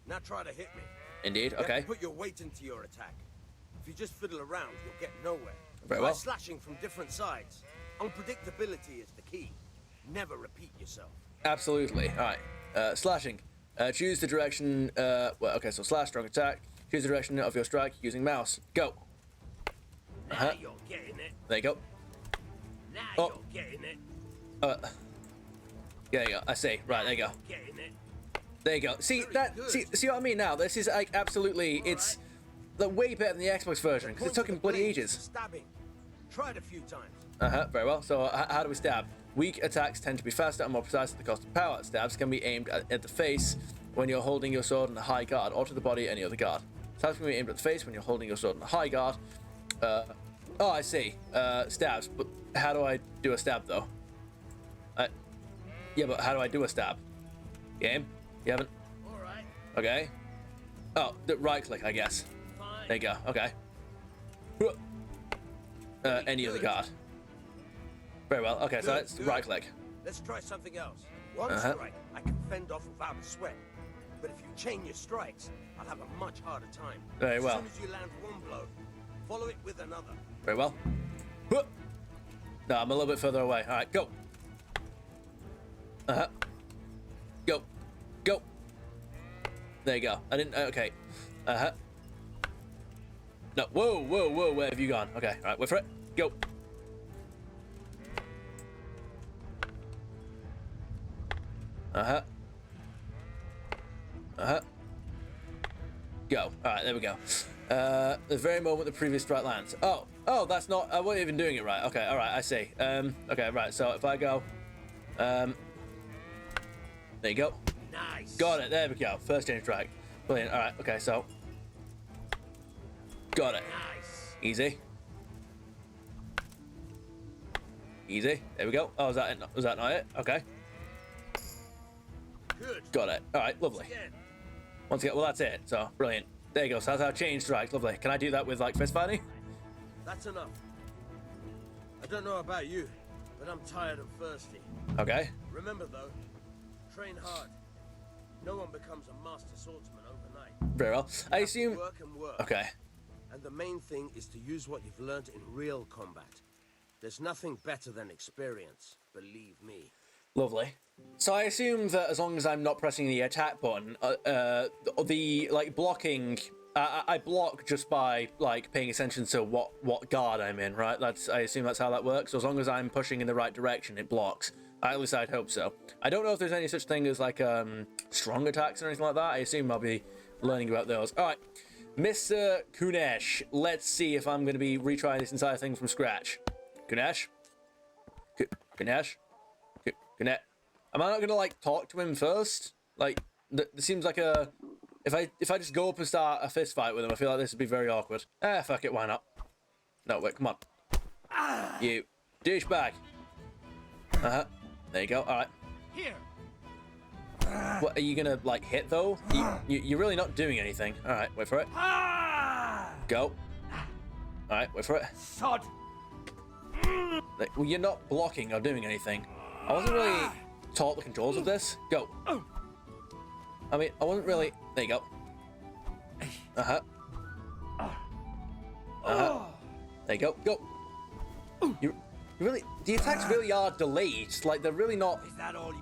Now try to hit me. Indeed. You have Okay. to put your weight into your attack. If you just fiddle around, you'll get nowhere. Very Try well. slashing from different sides. Unpredictability is the key. Never repeat yourself. Absolutely. All right. Slashing. Choose the direction... well, okay, so slash, strong attack. Choose the direction of your strike using mouse. Go. Now you're getting it. There you go. Now Oh. you're getting it. There you go. I see. Right, there you go. Getting it. There you go. See that? See what I mean now? This is like absolutely. It's like way better than the Xbox version because it took him bloody ages. Stabbing. Try it a few times. Very well. So how do we stab? Weak attacks tend to be faster and more precise at the cost of power. Stabs can be aimed at the face when you're holding your sword in a high guard, or to the body, any other guard. Stabs can be aimed at the face when you're holding your sword in a high guard. Oh, I see. Stabs. But how do I do a stab though? Yeah, but how do I do a stab? Game? You haven't? Alright. Okay. Oh, the right click, I guess. Fine. There you go. Okay. Any other guard. Very well. Okay, so that's right click. Let's try something else. One Uh-huh. strike, I can fend off without a sweat. But if you chain your strikes, I'll have a much harder time. Very well. As soon as you land one blow, follow it with another. Very well. No, I'm a little bit further away. All right, go. Go. Go. There you go. I didn't... okay. No. Whoa, whoa, whoa. Where have you gone? Okay. All right. Wait for it. Go. Go. All right. There we go. The very moment the previous strike lands. Oh, that's not... I wasn't even doing it right. Okay. All right. I see. Okay. Right. So if I go... there you go. Nice. Got it. There we go. First change strike. Brilliant. All right. Okay. So. Got it. Nice. Easy. Easy. There we go. Oh, was that not it? Okay. Good. Got it. All right. Lovely. Once again, well, that's it. So brilliant. There you go. So that's how change strike. Lovely. Can I do that with like fist fighting? That's enough. I don't know about you, but I'm tired and thirsty. Okay. Remember though, train hard. No one becomes a master swordsman overnight. Very well. I assume. Work and work. Okay. And the main thing is to use what you've learned in real combat. There's nothing better than experience, believe me. Lovely. So I assume that as long as I'm not pressing the attack button, the like blocking, I block just by like paying attention to what guard I'm in, right? I assume that's how that works. So as long as I'm pushing in the right direction, it blocks. At least I'd hope so. I don't know if there's any such thing as like strong attacks or anything like that. I assume I'll be learning about those. All right, Mr. Kunesh, let's see if I'm going to be retrying this entire thing from scratch. Kunesh? Kunesh? Kunesh? Am I not going to like talk to him first? Like, there seems like a... If I just go up and start a fist fight with him, I feel like this would be very awkward. Ah, fuck it, why not? No, wait, come on. You douchebag. Uh-huh. There you go, alright. Here. What, are you gonna, like, hit, though? You're really not doing anything. Alright, wait for it. Go. Alright, wait for it. Sod. Like, well, you're not blocking or doing anything. I wasn't really taught the controls of this. Go. I mean, I wasn't really... There you go. Uh-huh. Uh-huh. There you go. Go. You really... The attacks really are delayed. Like, they're really not... Is that all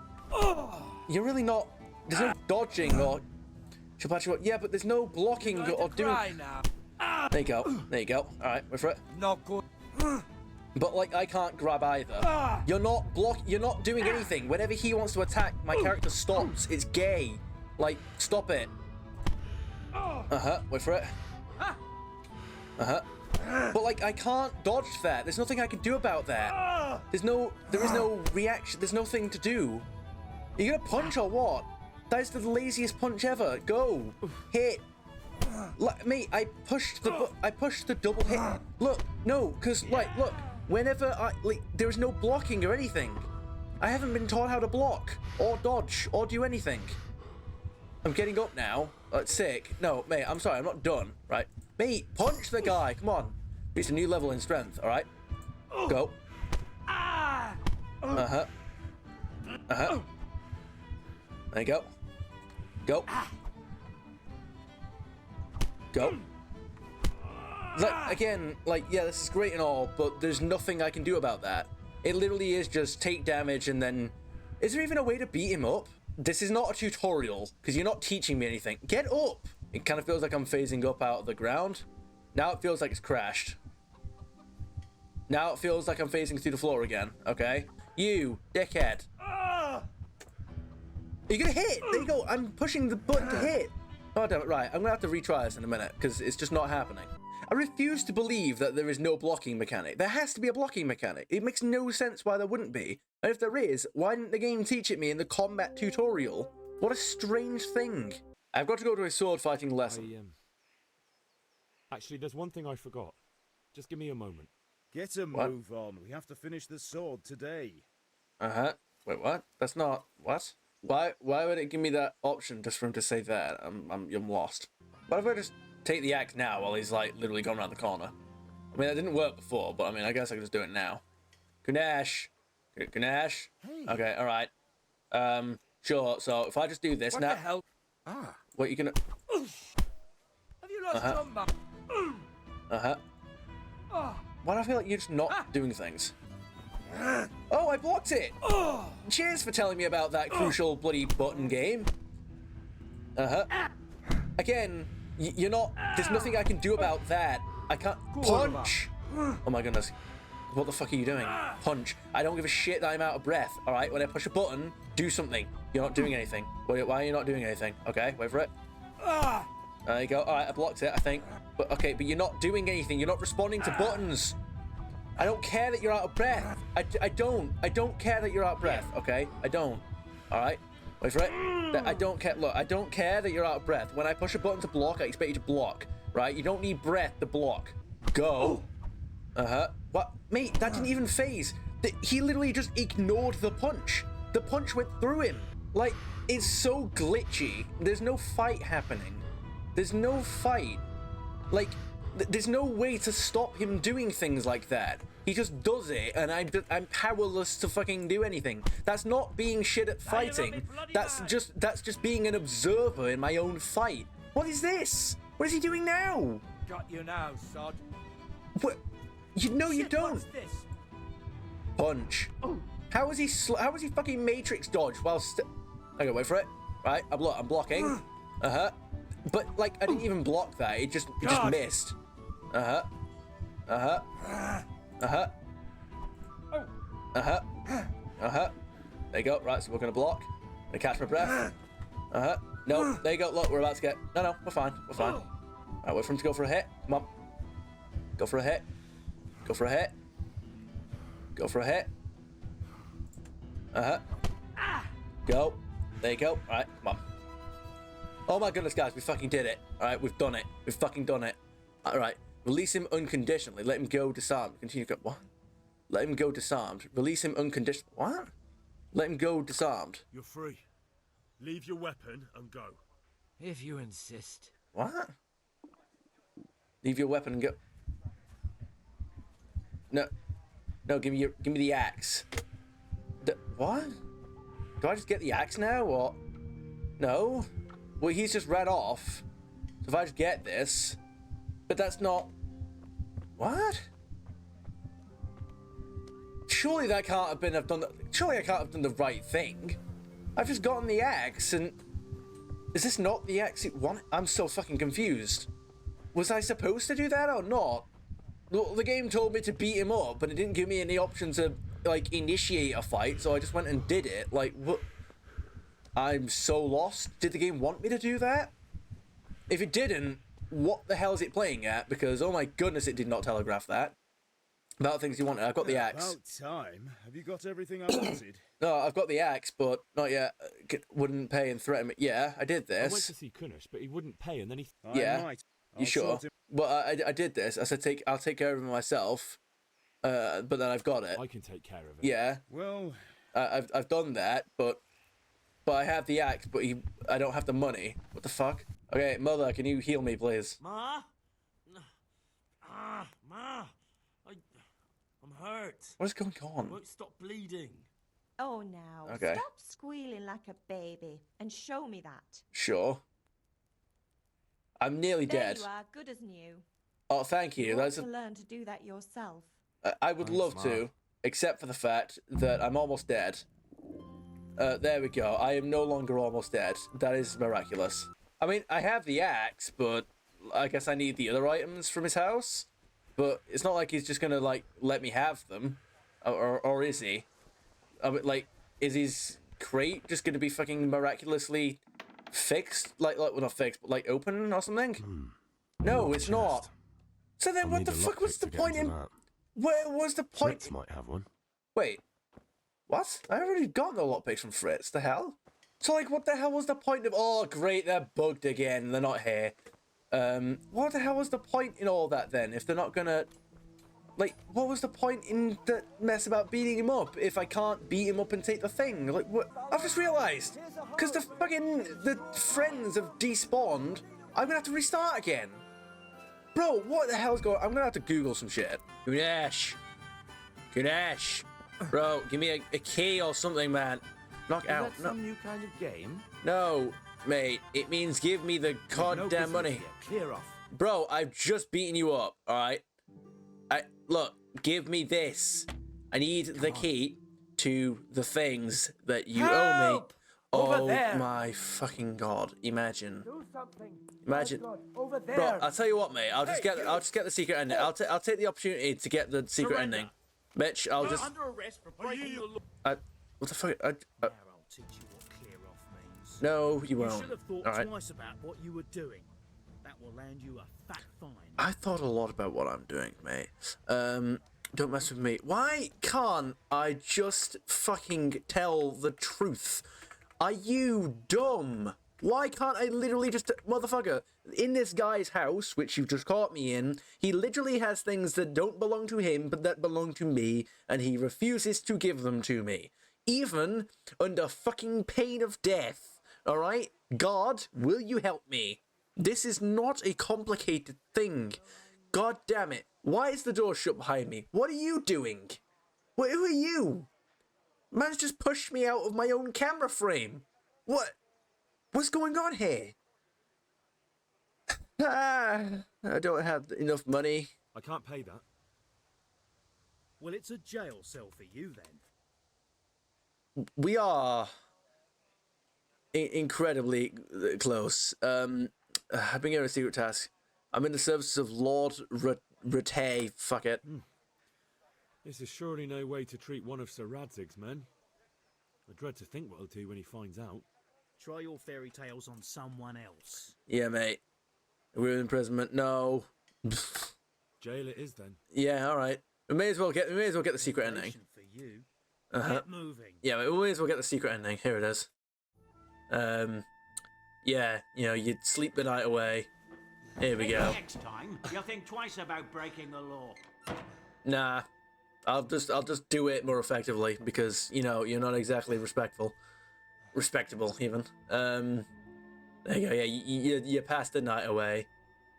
You're really not... There's no dodging or... Yeah, but there's no blocking or doing... now. There you go. There you go. Alright, wait for it. Not good. But, like, I can't grab either. You're not You're not doing anything. Whenever he wants to attack, my character stops. It's gay. Like, stop it. Uh-huh, wait for it. Uh-huh. But, like, I can't dodge that. There's nothing I can do about that. There is no reaction. There's nothing to do. Are you gonna punch or what? That is the laziest punch ever. Go. Hit. Mate, I pushed the double hit. Look, no, because, like, look. Whenever there is no blocking or anything. I haven't been taught how to block, or dodge, or do anything. I'm getting up now. That's sick. No, mate, I'm sorry, I'm not done, right? Mate, punch the guy, come on. Reach a new level in strength, alright? Go. Uh-huh. Uh-huh. There you go. Go. Go. Like, again, like, yeah, this is great and all, but there's nothing I can do about that. It literally is just take damage and then... Is there even a way to beat him up? This is not a tutorial, because you're not teaching me anything. Get up! It kind of feels like I'm phasing up out of the ground. Now it feels like it's crashed. Now it feels like I'm phasing through the floor again, okay? You, dickhead. Are you gonna hit? There you go, I'm pushing the button to hit. Oh, damn it, right. I'm gonna have to retry this in a minute, because it's just not happening. I refuse to believe that there is no blocking mechanic. There has to be a blocking mechanic. It makes no sense why there wouldn't be. And if there is, why didn't the game teach it me in the combat tutorial? What a strange thing. I've got to go to a sword fighting lesson. Actually, there's one thing I forgot. Just give me a moment. Get a move on. We have to finish the sword today. Uh-huh. Wait, what? That's not... What? Why would it give me that option just for him to say that? I'm lost. What if I just take the axe now while he's, like, literally gone around the corner? I mean, that didn't work before, but, I mean, I guess I can just do it now. Kunesh. Kunesh. Hey. Okay, alright. Sure, so if I just do this now... What the hell? Ah. What, you gonna... Have you lost your mum? Uh-huh. Why do I feel like you're just not doing things? Oh, I blocked it! Cheers for telling me about that crucial bloody button game. Uh-huh. Again, you're not... There's nothing I can do about that. I can't... Punch! Oh my goodness. What the fuck are you doing? Punch. I don't give a shit that I'm out of breath, alright? When I push a button, do something. You're not doing anything. Why are you not doing anything? Okay, wait for it. There you go. Alright, I blocked it, I think. But okay, but you're not doing anything. You're not responding to buttons. I don't care that you're out of breath. I don't care that you're out of breath, okay? I don't. Alright? Wait for it. I don't care. Look, I don't care that you're out of breath. When I push a button to block, I expect you to block. Right? You don't need breath to block. Go. Uh-huh. What? Mate, that didn't even phase. He literally just ignored the punch. The punch went through him. Like, it's so glitchy. There's no fight happening. There's no fight. Like, there's no way to stop him doing things like that. He just does it, and I'm powerless to fucking do anything. That's not being shit at fighting. That's just being an observer in my own fight. What is this? What is he doing now? Got you now, sod. What? You don't. What's this? Punch. How is he fucking Matrix dodge while okay, wait for it. Right, I'm blocking. Uh-huh. But like I didn't even block that. It just missed. Uh-huh. Uh-huh. Uh-huh. Uh-huh. Uh-huh. There you go. Right, so we're gonna block. Gonna catch my breath. No, there you go. Look, we're about to get. No, we're fine. We're fine. Right, wait for him to go for a hit. Come on. Go for a hit. Go for a hit. Go for a hit. Go. There you go. All right, come on. Oh my goodness, guys, we fucking did it. All right, we've done it. We've fucking done it. All right, release him unconditionally. Let him go disarmed. Continue to go. What? Let him go disarmed. Release him unconditionally. What? Let him go disarmed. You're free. Leave your weapon and go. If you insist. What? Leave your weapon and go. No, give me the axe. What? Do I just get the axe now, or? No. Well, he's just ran off. So if I just get this, but that's not. What? Surely that can't have been. Surely I can't have done the right thing. I've just gotten the axe, and is this not the axe it wanted? I'm so fucking confused. Was I supposed to do that or not? Well, the game told me to beat him up, but it didn't give me any option to like initiate a fight, so I just went and did it. Like, what? I'm so lost. Did the game want me to do that? If it didn't, what the hell is it playing at? Because oh my goodness, it did not telegraph that. About things you wanted. I've got the axe. About time. Have you got everything I wanted? No, I've got the axe, but not yet. Wouldn't pay and threaten me. Yeah, I did this. I went to see Kunish, but he wouldn't pay, and then he. Yeah. You sure? But I did this. I said, I'll take care of it myself. But then I've got it. I can take care of it. Yeah. Well, I've done that, but I have the axe, but I don't have the money. What the fuck? Okay, Mother, can you heal me, please? Ma? Ma! I'm hurt. What is going on? I won't stop bleeding. Oh, now. Okay. Stop squealing like a baby and show me that. Sure. I'm nearly there dead. You are, good as new. Oh, thank you. You That's want to learn to do that yourself. I would love to, except for the fact that I'm almost dead. There we go. I am no longer almost dead. That is miraculous. I mean, I have the axe, but I guess I need the other items from his house. But it's not like he's just gonna like let me have them, or is he? I mean, like, is his crate just gonna be fucking miraculously fixed? Like well, not fixed, but like open or something? No, it's not. So then, what the fuck was the point in? Where was the point? Fritz might have one. Wait, what? I already got the lockpicks from Fritz. The hell? So like, what the hell was the point of? Oh, great, they're bugged again. They're not here. What the hell was the point in all that then? If they're not gonna, like, what was the point in the mess about beating him up if I can't beat him up and take the thing? Like, what? I've just realised, because the friends have despawned, I'm gonna have to restart again. Bro, what the hell's going on? I'm gonna have to Google some shit. Kunesh. Bro, give me a key or something, man. Knock out. Is that some new kind of game? No, mate. It means give me the goddamn money. Clear off. Bro, I've just beaten you up, alright? Look, give me this. I need the key to the things that you owe me. Over there. My fucking god. Imagine. Do something. Imagine. God, over there. Bro, I'll tell you what, mate. I'll just get the secret ending. I'll take the opportunity to get the secret ending. Mitch, I'll just. Under arrest for breaking the law. What the fuck? I'll teach you what clear off means. No, you won't. You should have thought All right. twice about what you were doing. That will land you a fat fine. I thought a lot about what I'm doing, mate. Don't mess with me. Why can't I just fucking tell the truth? Are you dumb? Why can't I literally just... Motherfucker, in this guy's house, which you've just caught me in, he literally has things that don't belong to him, but that belong to me, and he refuses to give them to me. Even under fucking pain of death. Alright? God, will you help me? This is not a complicated thing. God damn it. Why is the door shut behind me? What are you doing? Who are you? Man's just pushed me out of my own camera frame. What? What's going on here? I don't have enough money. I can't pay that. Well, it's a jail cell for you then. We are incredibly close. I've been given a secret task. I'm in the service of Lord Rattay. Fuck it. This is surely no way to treat one of Sir Radzig's men. I dread to think what he'll do when he finds out. Try your fairy tales on someone else. Yeah, mate. We're imprisonment. No. Jail it is then. Yeah, all right. We may as well get the secret ending. For you. Uh-huh. Get moving. Yeah, we may as well get the secret ending. Here it is. Yeah, you know, you'd sleep the night away. Here we go. Next time, you'll think twice about breaking the law. Nah, I'll just do it more effectively because you know you're not exactly respectable even. There you go. Yeah, you pass the night away,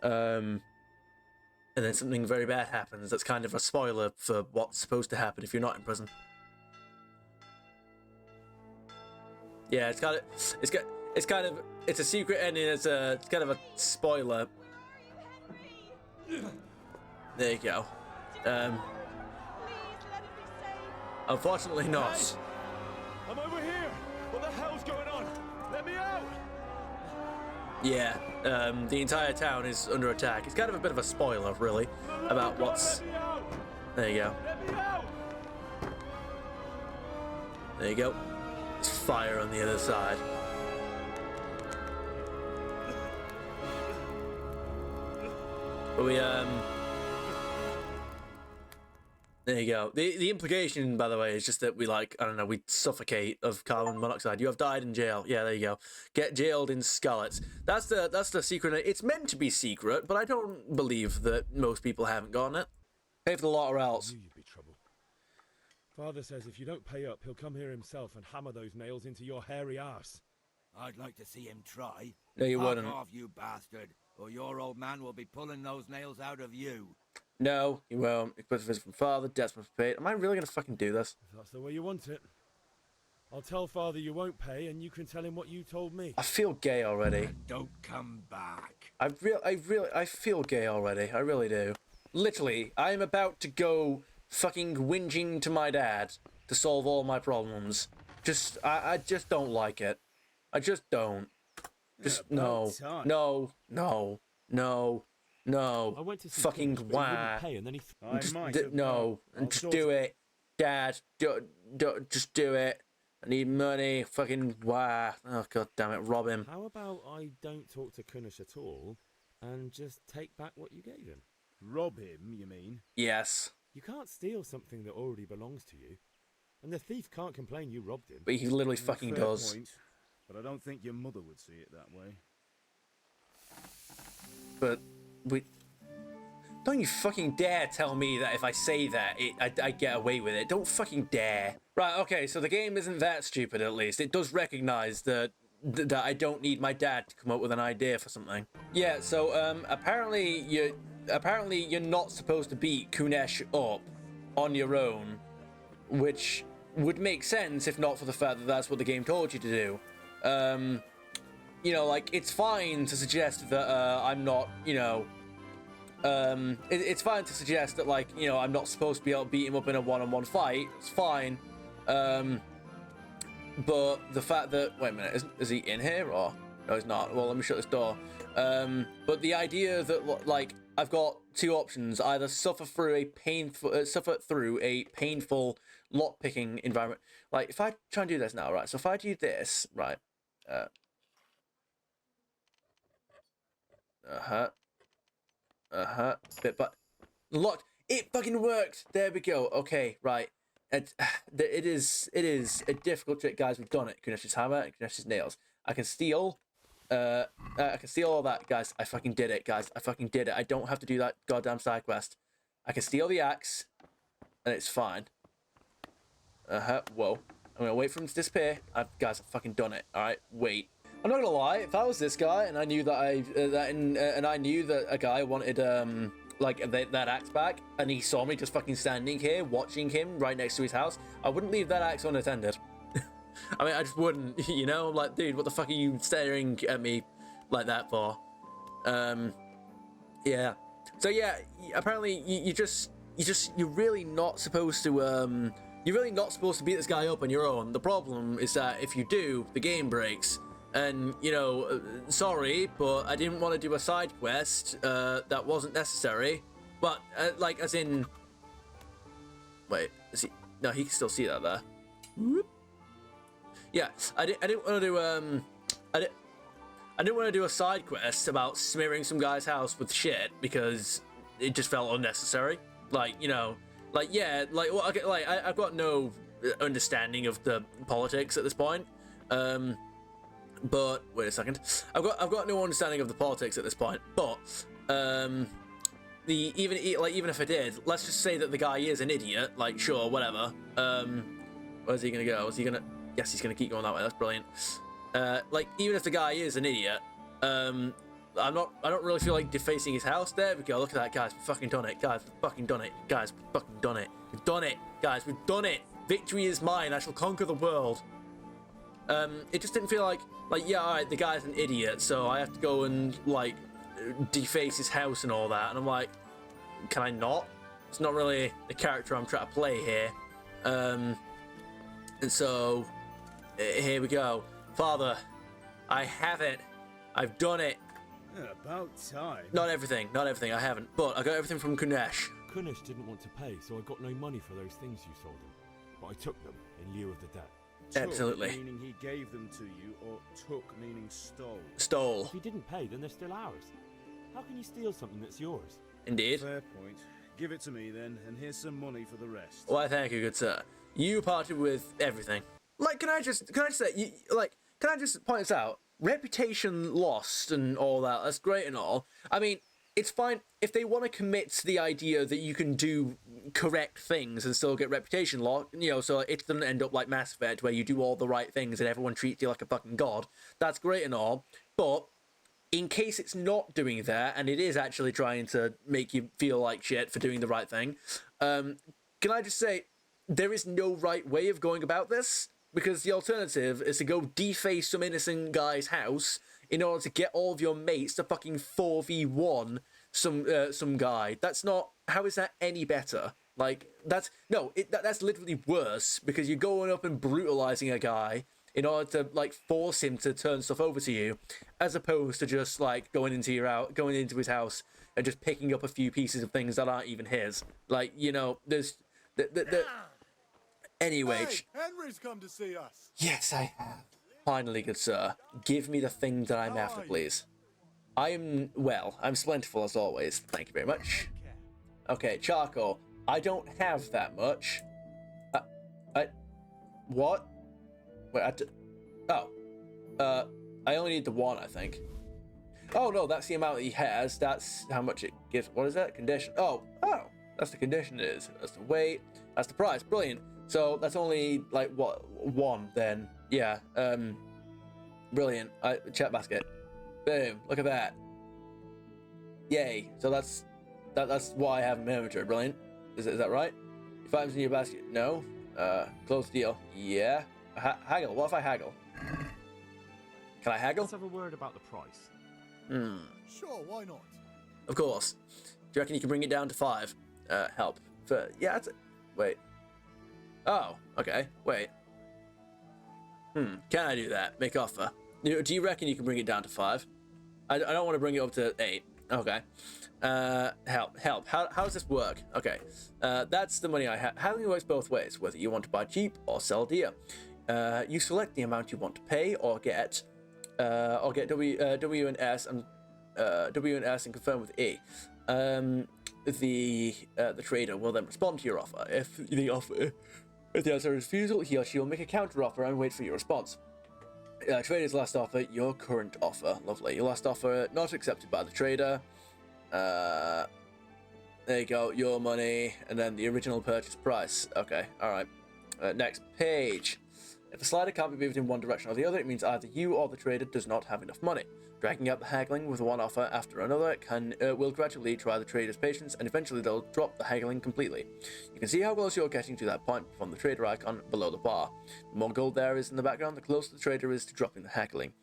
and then something very bad happens. That's kind of a spoiler for what's supposed to happen if you're not in prison. Yeah, it's a secret ending. It's kind of a spoiler. There you go. Unfortunately not. Hey, I'm over here. What the hell's going on? Let me out. Yeah, the entire town is under attack. It's kind of a bit of a spoiler, really, about what's... There you go. There you go. There's fire on the other side. But we, there you go. The implication, by the way, is just that we, like, I don't know, we suffocate of carbon monoxide. You have died in jail. Yeah, there you go. Get jailed in Scarlets. That's the secret. It's meant to be secret, but I don't believe that most people haven't gotten it. Pay for the lot or else. I knew you'd be trouble. Father says if you don't pay up, he'll come here himself and hammer those nails into your hairy arse. I'd like to see him try. No, you Fuck wouldn't. off, you bastard, or your old man will be pulling those nails out of you. No, you won't. Request a visit from father, debts must be paid. Am I really gonna fucking do this? If that's the way you want it. I'll tell Father you won't pay, and you can tell him what you told me. I feel gay already. Don't come back. I feel gay already. I really do. Literally, I am about to go fucking whinging to my dad to solve all my problems. I just don't like it. I just don't. Just no. I went to see Fucking George, but he wah. wouldn't pay, and then he just do it. Dad, just do it. I need money. Fucking wah. Oh, god damn it. Rob him. How about I don't talk to Kunish at all and just take back what you gave him? Rob him, you mean? Yes. You can't steal something that already belongs to you. And the thief can't complain you robbed him. But he literally fucking Fair does. Point, but I don't think your mother would see it that way. But we... Don't you fucking dare tell me that if I say that, I get away with it. Don't fucking dare. Right, okay, so the game isn't that stupid, at least. It does recognize that I don't need my dad to come up with an idea for something. Yeah, so, apparently you're not supposed to beat Kunesh up on your own, which would make sense if not for the fact that that's what the game told you to do. You know, like, it's fine to suggest that, I'm not, you know... it's fine to suggest that, like, you know, I'm not supposed to be able to beat him up in a one-on-one fight. It's fine. But the fact that... Wait a minute, is he in here, or... No, he's not. Well, let me shut this door. But the idea that, like, I've got two options. Either suffer through a painful lock-picking environment. Like, if I try and do this now, right? So if I do this, right? But locked. It fucking worked. There we go. Okay, right. It is a difficult trick, guys. We've done it. Kunesh's hammer, Kunesh's nails. I can steal. I can steal all that, guys. I fucking did it, guys. I fucking did it. I don't have to do that goddamn side quest. I can steal the axe, and it's fine. Whoa. I'm gonna wait for him to disappear. Guys, I've fucking done it. All right, wait. I'm not gonna lie. If I was this guy and I knew that I knew that a guy wanted like that axe back, and he saw me just fucking standing here watching him right next to his house, I wouldn't leave that axe unattended. I mean, I just wouldn't. You know, I'm like, dude, what the fuck are you staring at me like that for? Yeah. So yeah, apparently you're really not supposed to you're really not supposed to beat this guy up on your own. The problem is that if you do, the game breaks. And, you know, sorry, but I didn't want to do a side quest that wasn't necessary. But, like, as in... Wait, is he... No, he can still see that there. Whoop. Yeah, I didn't want to do I didn't want to do a side quest about smearing some guy's house with shit because it just felt unnecessary. Like, you know, like, yeah, like, well, okay, like, I've got no understanding of the politics at this point. But wait a second, I've got no understanding of the politics at this point. But even if I did, let's just say that the guy is an idiot. Like, sure, whatever. Where's he gonna go? Is he gonna? Yes, he's gonna keep going that way. That's brilliant. Like, even if the guy is an idiot, I don't really feel like defacing his house there. We go, look at that, guys. We've fucking done it, guys. We've fucking done it, guys. We've fucking done it. We've done it, guys. We've done it. Victory is mine. I shall conquer the world. It just didn't feel like, yeah, all right, the guy's an idiot, so I have to go and, like, deface his house and all that. And I'm like, can I not? It's not really the character I'm trying to play here. And so, here we go. Father, I have it. I've done it. Yeah, about time. Not everything, I haven't. But I got everything from Kunesh. Kunesh didn't want to pay, so I got no money for those things you sold him. But I took them in lieu of the debt. Absolutely. Took, meaning he gave them to you, or took, meaning stole? Stole. If he didn't pay, then they're still ours. How can you steal something that's yours? Indeed. Fair point. Give it to me then, and here's some money for the rest. Why, thank you, good sir. You parted with everything. Like, can I just say, can I just point this out? Reputation lost and all that, that's great and all. I mean, it's fine if they want to commit to the idea that you can do correct things and still get reputation lost, you know, so it doesn't end up like Mass Effect where you do all the right things and everyone treats you like a fucking god. That's great and all, but in case it's not doing that and it is actually trying to make you feel like shit for doing the right thing, can I just say, there is no right way of going about this, because the alternative is to go deface some innocent guy's house in order to get all of your mates to fucking 4v1 some guy. That's not... How is that any better? Like, that's... No, that's literally worse, because you're going up and brutalizing a guy in order to, like, force him to turn stuff over to you, as opposed to just, like, going into his house and just picking up a few pieces of things that aren't even his. Like, you know, there's... Anyway... Hey, Henry's come to see us. Yes, I have. Finally, good sir. Give me the thing that I'm after, please. I'm plentiful as always. Thank you very much. Okay, charcoal. I don't have that much. What? Wait, I only need the one, I think. Oh, no, that's the amount that he has. That's how much it gives. What is that? Condition. Oh, that's the condition it is. That's the weight. That's the price. Brilliant. So that's only, like, what, one, then. Yeah, brilliant. Check basket. Boom, look at that. Yay. So that's why I have in my inventory. Brilliant. Is that right? If items in your basket, no. Close the deal. Yeah. Haggle. What if I haggle? Can I haggle? Let's have a word about the price. Sure, why not? Of course. Do you reckon you can bring it down to 5? Help. Yeah, that's it. Wait. Oh, okay. Wait. Can I do that? Make offer. Do you reckon you can bring it down to 5? I don't want to bring it up to 8. Okay. Help. How does this work? Okay. That's the money I have. Haggling works both ways, whether you want to buy cheap or sell dear. You select the amount you want to pay or get W and S and confirm with E. The trader will then respond to your offer. If the answer is refusal, he or she will make a counter offer and wait for your response. Trader's last offer, your current offer. Lovely. Your last offer not accepted by the trader. There you go. Your money, and then the original purchase price. Okay. All right. Next page. If a slider can't be moved in one direction or the other, it means either you or the trader does not have enough money. Dragging out the haggling with one offer after another will gradually try the trader's patience, and eventually they'll drop the haggling completely. You can see how close you're getting to that point from the trader icon below the bar. The more gold there is in the background, the closer the trader is to dropping the haggling.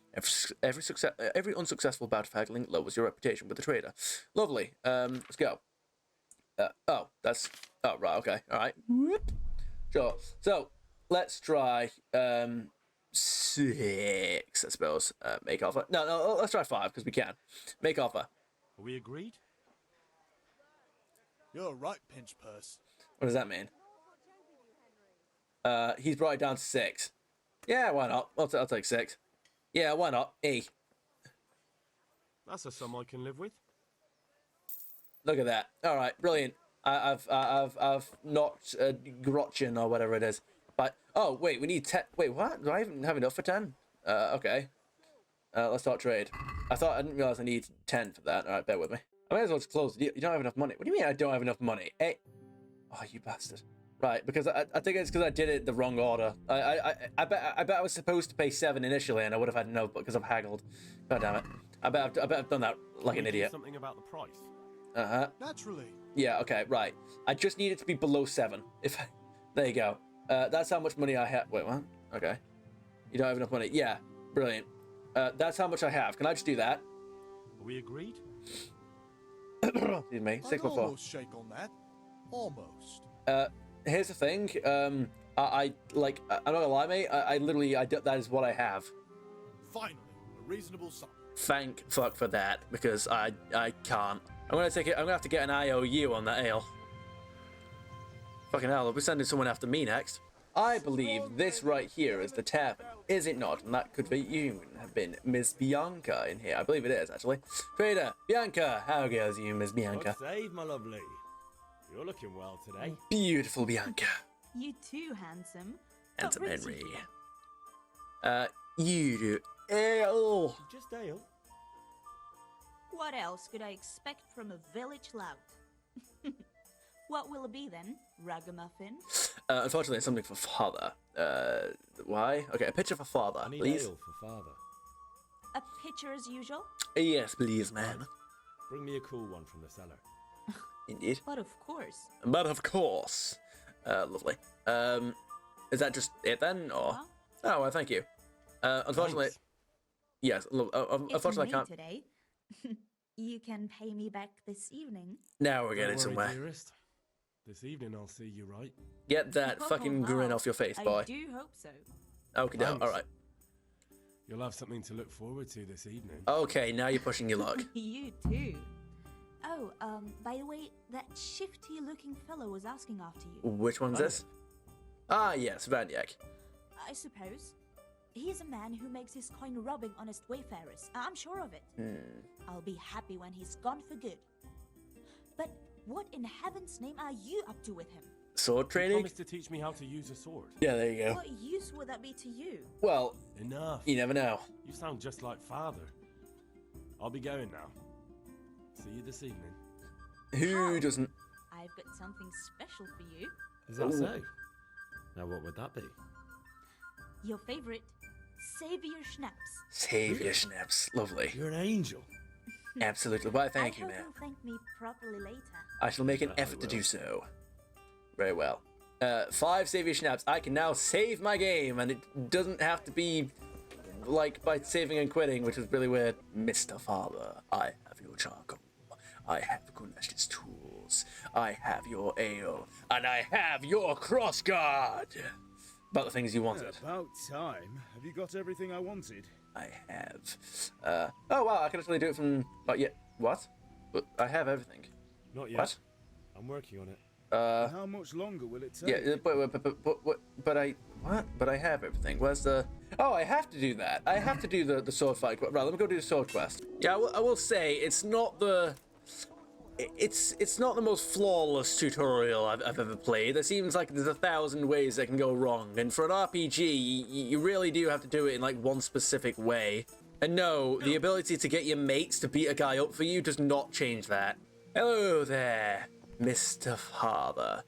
Every unsuccessful bout of haggling lowers your reputation with the trader. Lovely. Let's go. Right, okay, alright. Sure. So, let's try 6, I suppose. Make offer. No, let's try 5 because we can. Make offer. Are we agreed? You're right, pinch purse. What does that mean? He's brought it down to 6. Yeah, why not? I'll take 6. Yeah, why not? E. That's a sum I can live with. Look at that. All right, brilliant. I've knocked Grotchin or whatever it is. But oh wait, we need 10. Wait, what? Do I even have enough for 10? Okay. Let's start trade. I didn't realize I need 10 for that. All right, bear with me. I may as well just close the deal. You don't have enough money. What do you mean I don't have enough money? Hey. Oh, you bastard. Right, because I think it's because I did it the wrong order. I bet I was supposed to pay 7 initially, and I would have had no because I've haggled. God damn it! I bet I've done that like an idiot. Something about the price. Naturally. Yeah. Okay. Right. I just need it to be below 7. There you go. That's how much money I have. Wait, what? Okay. You don't have enough money. Yeah. Brilliant. That's how much I have. Can I just do that? Are we agreed? Excuse me. 6 I'd before. almost shake on that. Almost. Here's the thing. I'm not gonna lie, mate. I literally, that is what I have. Finally, a reasonable sum. Thank fuck for that, because I can't. I'm gonna take it. I'm gonna have to get an IOU on that ale. Fucking hell, we're sending someone after me next. I believe this right here is the tavern, is it not? And that could be you have been Miss Bianca in here. I believe it is, actually. Trader, Bianca, how goes you, Miss Bianca? God save, my lovely. You're looking well today. Beautiful Bianca. You too, handsome. Handsome What brings Henry. you here? You do ale. Just ale. What else could I expect from a village lout? What will it be then? Ragamuffin? Unfortunately, it's something for father. Why? Okay, a picture for father, I need please. ale for father. A pitcher as usual? Yes, please, ma'am. Bring me a cool one from the cellar. Indeed. But of course. But of course. Lovely. Is that just it then, or? Huh? Oh, well, thank you. Unfortunately, Thanks. yes. Unfortunately, I it's can't. me today. You can pay me back this evening. Now we're getting Don't worry, somewhere. dearest. This evening I'll see you right. Get that fucking grin off your face, boy. I do hope so. Okay, no, Thanks. all right. You'll have something to look forward to this evening. Okay, now you're pushing your luck. You too. Oh, by the way, that shifty-looking fellow was asking after you. Which one's this? Ah, yes, Vanyak. I suppose. He's a man who makes his coin robbing honest wayfarers. I'm sure of it. I'll be happy when he's gone for good. But what in heaven's name are you up to with him? Sword You training? promised to teach me how to use a sword. Yeah, there you go. What use would that be to you? Well, Enough. you never know. You sound just like father. I'll be going now. See you this evening. Who doesn't? I've got something special for you. Is that Ooh. so? Now, what would that be? Your favorite Savior Schnapps. Savior Schnaps. Lovely. You're an angel. Absolutely. Why, thank I you, hope ma'am. you'll thank me properly later. I shall make an Certainly effort to will. do so. Very well. 5 Savior Schnaps. I can now save my game, and it doesn't have to be like by saving and quitting, which is really weird. Mr. Father, I have your charcoal. I have Kunesh's tools. I have your ale. And I have your crossguard. About the things you wanted. About time. Have you got everything I wanted? I have. Oh wow, I can actually do it from. Yeah. What? But I have everything. Not yet. What? I'm working on it. How much longer will it take? Yeah, but I what? But I have everything. Where's the? Oh, I have to do that. I have to do the sword fight. Right, let me go do the sword quest. Yeah, I will say it's not the. It's not the most flawless tutorial I've ever played. It seems like there's 1,000 ways that can go wrong, and for an RPG, you really do have to do it in like one specific way. And no, the ability to get your mates to beat a guy up for you does not change that. Hello there, Mr. Father.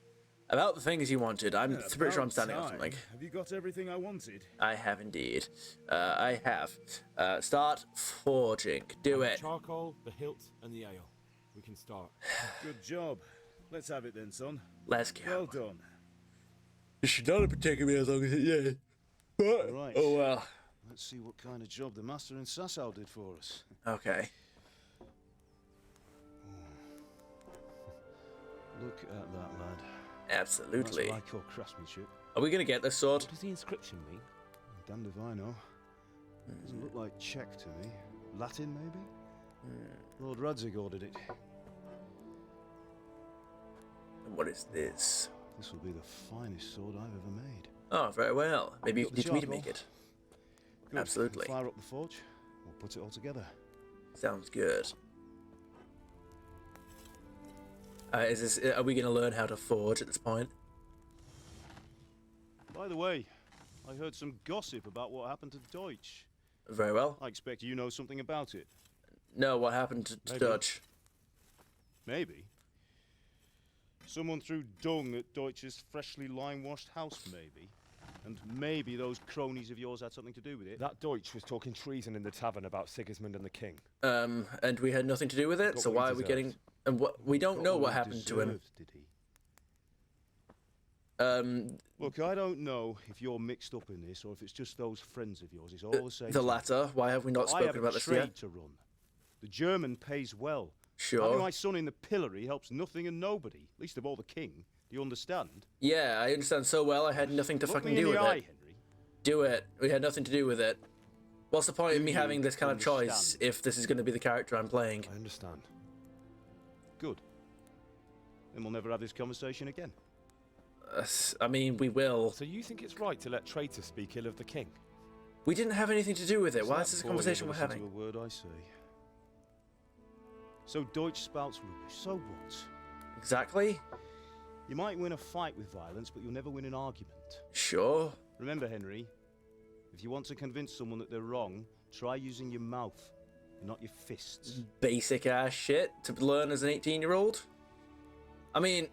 About the things you wanted, I'm pretty sure I'm standing on something. Have you got everything I wanted? I have indeed. I have. Start forging. Do it. Charcoal, the hilt, and the ale. We can start. Good job. Let's have it then, son. Let's go. Well done. It should not have taken me as long as it did. But, Right. oh well. Let's see what kind of job the master in Sasau did for us. Okay. Look at that, lad. Absolutely. That's what I call craftsmanship. Are we gonna get this sword? What does the inscription mean? Damned if I know. Doesn't look like Czech to me. Latin, maybe? Lord Radzig ordered it. And what is this? This will be the finest sword I've ever made. Oh, very well. Maybe you Got can the teach me to charcoal? make it. Good. Absolutely. Fire up the forge. We'll put it all together. Sounds good. Are we going to learn how to forge at this point? By the way, I heard some gossip about what happened to Deutsch. Very well. I expect you know something about it. No, what happened to Maybe. Dutch? Maybe. Someone threw dung at Deutsch's freshly lime-washed house, maybe. And maybe those cronies of yours had something to do with it. That Deutsch was talking treason in the tavern about Sigismund and the king. And we had nothing to do with it, Got so what he why are we deserved. getting... And what we don't know what happened to him. Did he? Look, I don't know if you're mixed up in this or if it's just those friends of yours. It's all the same. The latter. Why have we not I have spoken about a this trade yet? to run. The German pays well. Sure. Having my son in the pillory helps nothing and nobody, least of all the king. Do you understand? Yeah, I understand so well. I had nothing to Look fucking me in do the with eye, it. Henry. Do it. We had nothing to do with it. What's the point of Do me you having this kind of choice understand? if this is going to be the character I'm playing? I understand. Good. Then we'll never have this conversation again. I mean, we will. So you think it's right to let traitors speak ill of the king? We didn't have anything to do with it. Why That is this a boy conversation never we're listens having? to a word I say. So Deutsch spouts rubbish. So what? Exactly. You might win a fight with violence, but you'll never win an argument. Sure. Remember, Henry, if you want to convince someone that they're wrong, try using your mouth, not your fists. Basic ass shit to learn as an 18-year-old. I mean,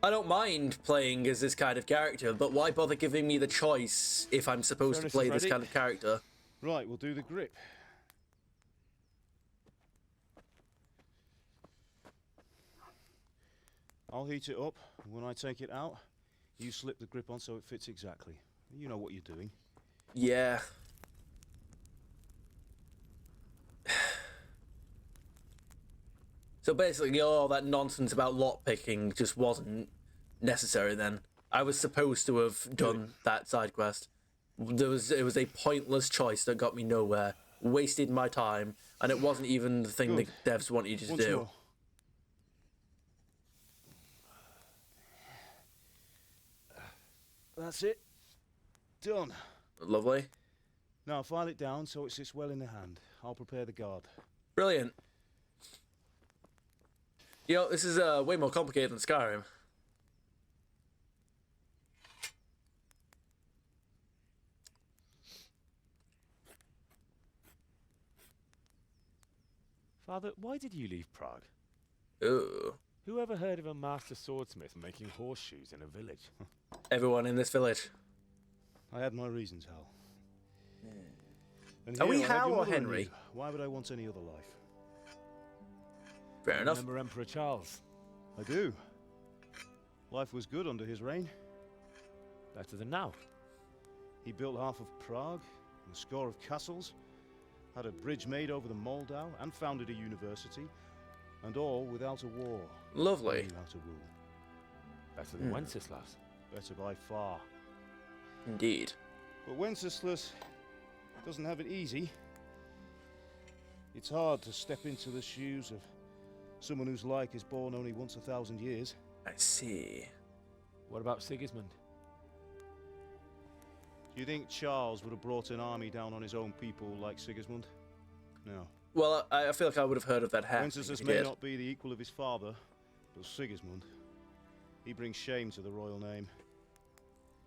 I don't mind playing as this kind of character, but why bother giving me the choice if I'm supposed to Furnace play is this ready. kind of character? Right, we'll do the grip. I'll heat it up, and when I take it out, you slip the grip on so it fits exactly. You know what you're doing. Yeah. So basically, all that nonsense about lockpicking just wasn't necessary then. I was supposed to have done that side quest. It was a pointless choice that got me nowhere, wasted my time, and it wasn't even the thing Good. the devs wanted you to Once do. more. That's it. Done. Lovely. Now file it down so it sits well in the hand. I'll prepare the guard. Brilliant. You know, this is way more complicated than Skyrim. Father, why did you leave Prague? Ooh. Who ever heard of a master swordsmith making horseshoes in a village? Everyone in this village. I had my reasons, Hal. And Are we here I have Hal your or mother and Henry? you. Why would I want any other life? Fair enough. Remember Emperor Charles? I do. Life was good under his reign. Better than now. He built half of Prague, and a score of castles, had a bridge made over the Moldau, and founded a university, and all without a war. Lovely. Without a rule. Better than Wenceslas. Better by far. Indeed. But Wenceslas doesn't have it easy. It's hard to step into the shoes of someone whose like is born only once 1,000 years. I see. What about Sigismund? Do you think Charles would have brought an army down on his own people like Sigismund? No. Well, I feel like I would have heard of that happening. Wenceslas if he may did. not be the equal of his father, but Sigismund, he brings shame to the royal name.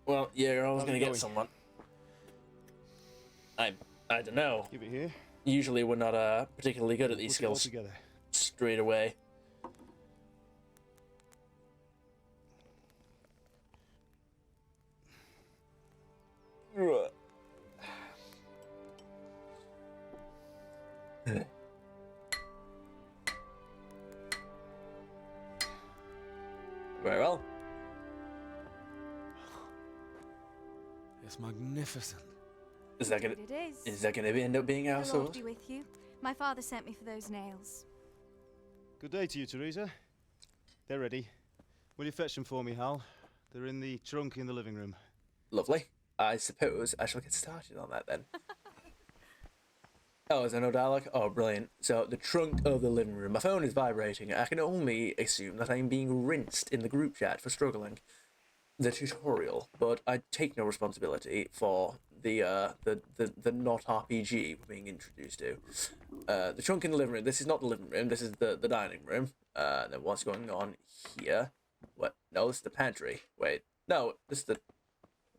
Well, yeah, you're always How's going it to get going? someone. I don't know. Give it here. Usually we're not particularly good at these Put it all skills together. straight away. Very well. It's magnificent. Is that gonna? It is. Is that gonna end up being our The Lord sword? be with you. My father sent me for those nails. Good day to you, Teresa. They're ready. Will you fetch them for me, Hal? They're in the trunk in the living room. Lovely. I suppose I shall get started on that then. Oh, is there no dialogue? Oh, brilliant. So, the trunk of the living room. My phone is vibrating. I can only assume that I'm being rinsed in the group chat for struggling. the tutorial, but I take no responsibility for the not RPG we're being introduced to. The trunk in the living room. This is not the living room. This is the dining room. Then what's going on here? What? No, this is the pantry. Wait, no, this is the.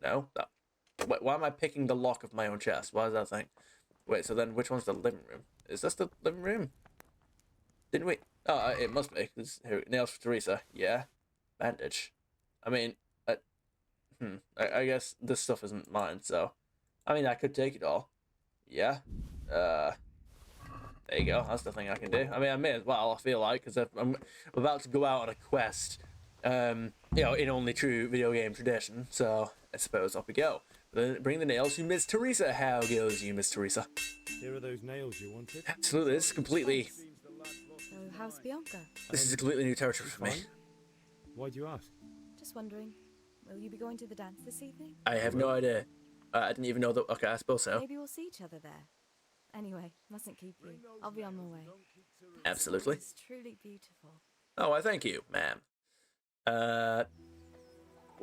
No, that. Wait, why am I picking the lock of my own chest? Why is that thing? Wait, so then which one's the living room? Is this the living room? Didn't we? Oh, it must be. Here, nails for Teresa. Yeah. Bandage. I mean, I guess this stuff isn't mine, so. I mean, I could take it all. Yeah. There you go. That's the thing I can do. I mean, I may as well, I feel like, because I'm about to go out on a quest, you know, in only true video game tradition, so I suppose off we go. Then bring the nails to Miss Teresa. How goes you, Miss Teresa? Here are those nails you wanted. Absolutely, this is completely... So, how's Bianca? This is a completely new territory for me. Why do you ask? Just wondering, will you be going to the dance this evening? I have no idea. I didn't even know that... Okay, I suppose so. Maybe we'll see each other there. Anyway, mustn't keep you. I'll be on my way. Absolutely. It's truly beautiful. Oh, I thank you, ma'am. Where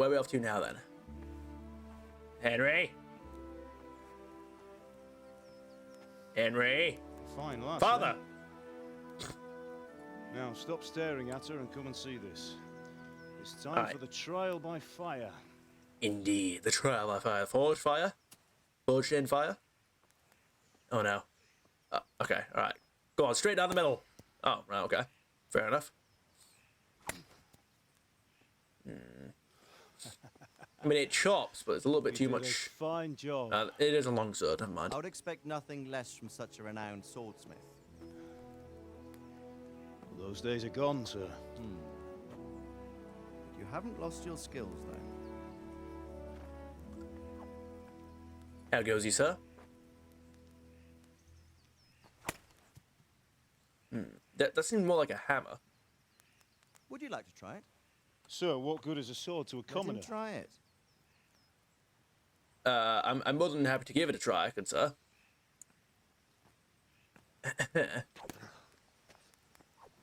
are we off to now, then? Henry? Henry? Fine, lass. Father! Now, stop staring at her and come and see this. It's time for the trial by fire. Indeed, the trial by fire. Forged fire? Forged in fire? Oh, no. Okay, alright. Go on, straight down the middle. Oh, right, okay. Fair enough. I mean, it chops, but it's a little bit too much. Fine job. It is a long sword, never mind. I would expect nothing less from such a renowned swordsmith. Those days are gone, sir. You haven't lost your skills, though. How goes you, sir? That seems more like a hammer. Would you like to try it? Sir, what good is a sword to a commoner? Let him try it. I'm more than happy to give it a try, good sir.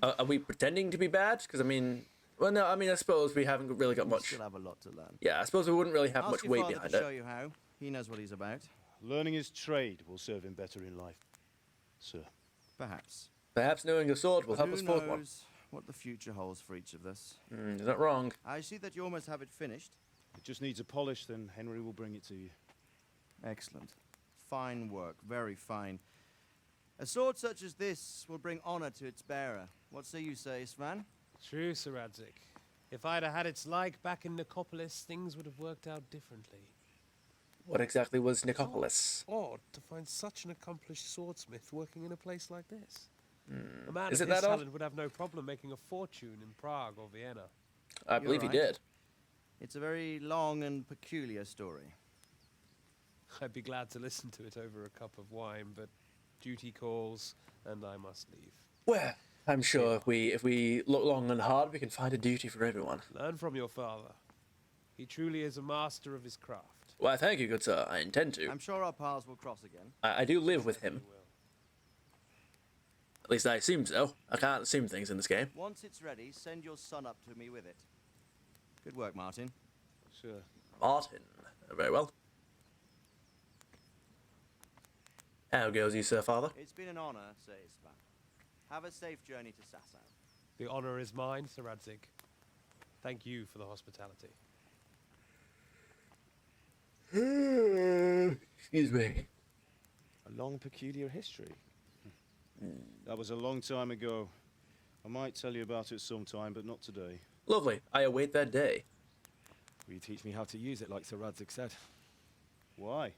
Are we pretending to be bad? Because, I mean... Well, no, I mean, I suppose we haven't really got much... We still have a lot to learn. Yeah, I suppose we wouldn't really have much weight behind it. Show you how. He knows what he's about. Learning his trade will serve him better in life, sir. Perhaps. Perhaps knowing a sword will help us forge one. Who knows what the future holds for each of us? You're not wrong. I see that you almost have it finished. It just needs a polish, then Henry will bring it to you. Excellent. Fine work. Very fine. A sword such as this will bring honor to its bearer. What say you, Svan? True, Sir Radzik. If I'd have had its like back in Nicopolis, things would have worked out differently. What exactly was Nicopolis? Odd to find such an accomplished swordsmith working in a place like this. A man Is of it his that odd? talent would have no problem making a fortune in Prague or Vienna. I believe he did. It's a very long and peculiar story. I'd be glad to listen to it over a cup of wine, but duty calls, and I must leave. Well, I'm sure if we look long and hard, we can find a duty for everyone. Learn from your father. He truly is a master of his craft. Well, thank you, good sir. I intend to. I'm sure our paths will cross again. I do live with him. At least I assume so. I can't assume things in this game. Once it's ready, send your son up to me with it. Good work, Martin. Sure. Martin. Very well. How goes you, sir, father? It's been an honor, Sir Istvan. Have a safe journey to Sasau. The honor is mine, Sir Radzik. Thank you for the hospitality. Excuse me. A long, peculiar history. That was a long time ago. I might tell you about it sometime, but not today. Lovely. I await that day. Will you teach me how to use it, like Sir Radzik said? Why?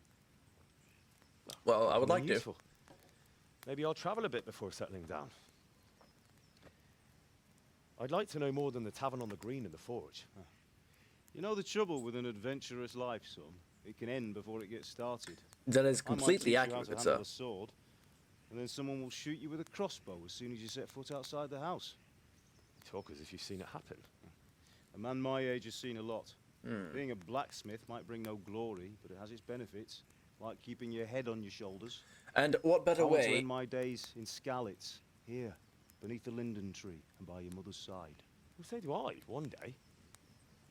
Well, I would like to. Maybe I'll travel a bit before settling down. I'd like to know more than the tavern on the green and the forge. You know the trouble with an adventurous life, son? It can end before it gets started. That is completely I might teach you how accurate, to sir. handle a sword, and then someone will shoot you with a crossbow as soon as you set foot outside the house. You talk as if you've seen it happen. A man my age has seen a lot. Being a blacksmith might bring no glory, but it has its benefits, like keeping your head on your shoulders. And what better I want to way? end my days in Skalitz, here, beneath the linden tree and by your mother's side. Well, so do I, one day.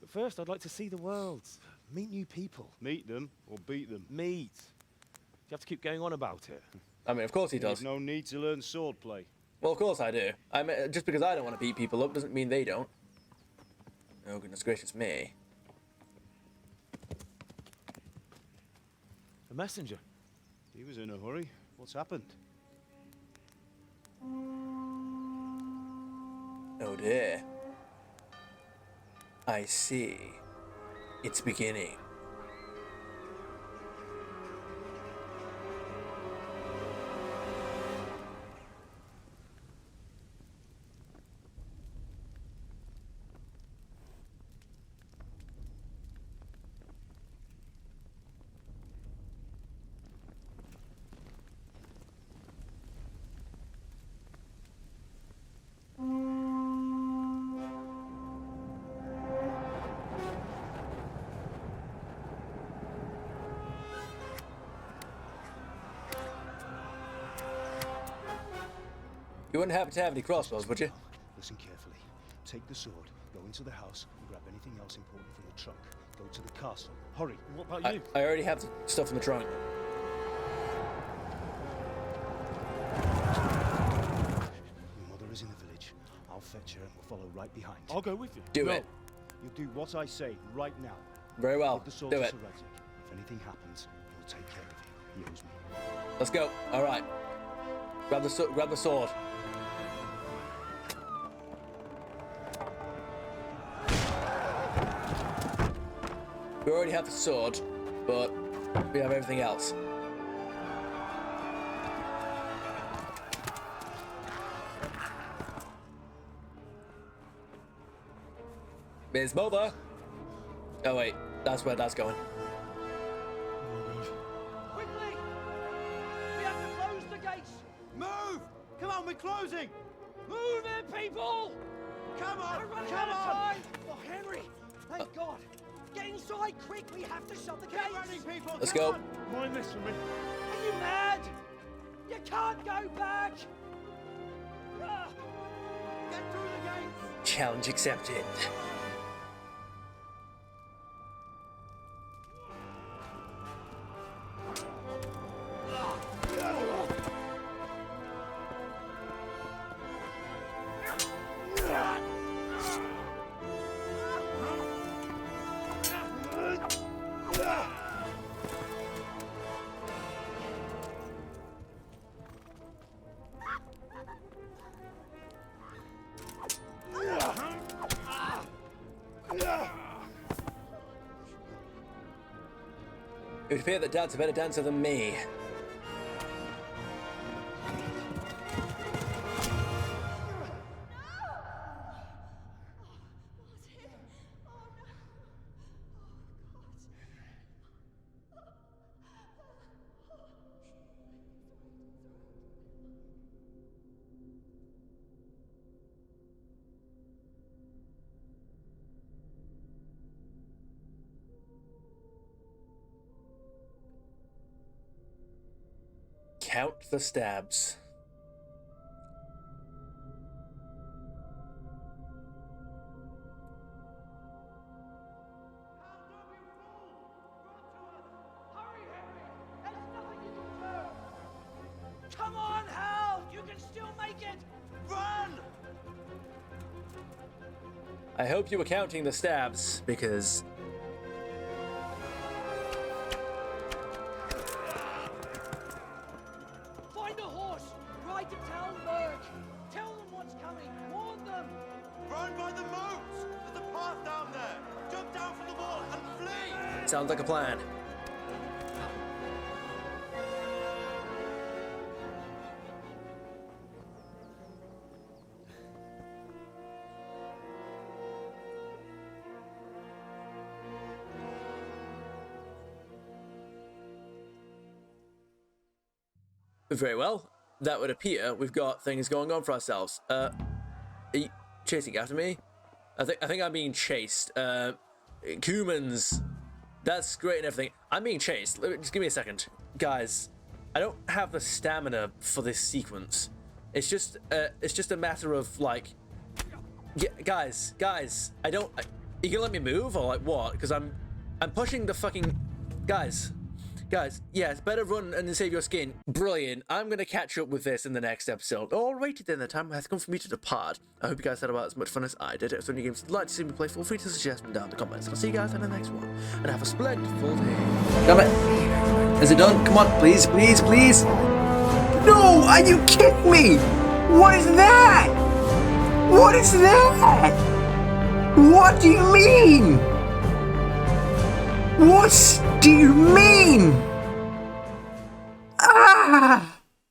But first, I'd like to see the world. Meet new people. Meet them or beat them? Meet. Do you have to keep going on about it? I mean, of course he does. There's no need to learn swordplay. Well, of course I do. I mean, just because I don't want to beat people up doesn't mean they don't. Oh, goodness gracious me. A messenger. He was in a hurry. What's happened? Oh dear. I see. It's beginning. You wouldn't happen to have any crossbows, would you? Listen carefully. Take the sword, go into the house, and grab anything else important from the trunk. Go to the castle. Hurry. What about you? I already have the stuff in the trunk. Your mother is in the village. I'll fetch her and we'll follow right behind. I'll go with you. Do it. You'll do what I say right now. Very well. Give the sword Do to it. Sir Radzig. If anything happens, he'll take care of you. He owes me. Let's go. All right. Grab the sword. We already have the sword, but we have everything else. Miss Mother. Oh wait, that's where that's going. Quickly! We have to close the gates! Move! Come on, we're closing! Move it, people! Come on! We're running Come out of on! time! Oh, Henry! Thank God! Get inside quick! We have to shut the gates! Get running, people! Let's Come go. on. Mind this for me. Are you mad? You can't go back! Ah. Get through the gates! Challenge accepted. It would appear that Dad's a better dancer than me. Count the stabs. Come on, Hal! You can still make it! Run! I hope you were counting the stabs, because... Find a horse! Ride to Talmberg! Tell them what's coming! Warn them! Run by the moats! There's a path down there! Jump down from the wall and flee! Sounds like a plan. Very well. That would appear we've got things going on for ourselves. Are you chasing after me? I think I'm being chased. Humans. That's great and everything. I'm being chased. Just give me a second. Guys, I don't have the stamina for this sequence. It's just a matter of like... Yeah, guys, I don't... You gonna let me move or like what? Because I'm pushing the fucking guys. Yeah, it's better run and then save your skin. Brilliant. I'm gonna catch up with this in the next episode. Alrighty then, the time has come for me to depart. I hope you guys had about as much fun as I did. If there's any games you'd like to see me play, feel free to suggest them down in the comments. I'll see you guys in the next one. And have a splendid full day. Damn it. Is it done? Come on, please, please, please. No! Are you kidding me? What is that? What is that? What do you mean? What do you mean? Ah!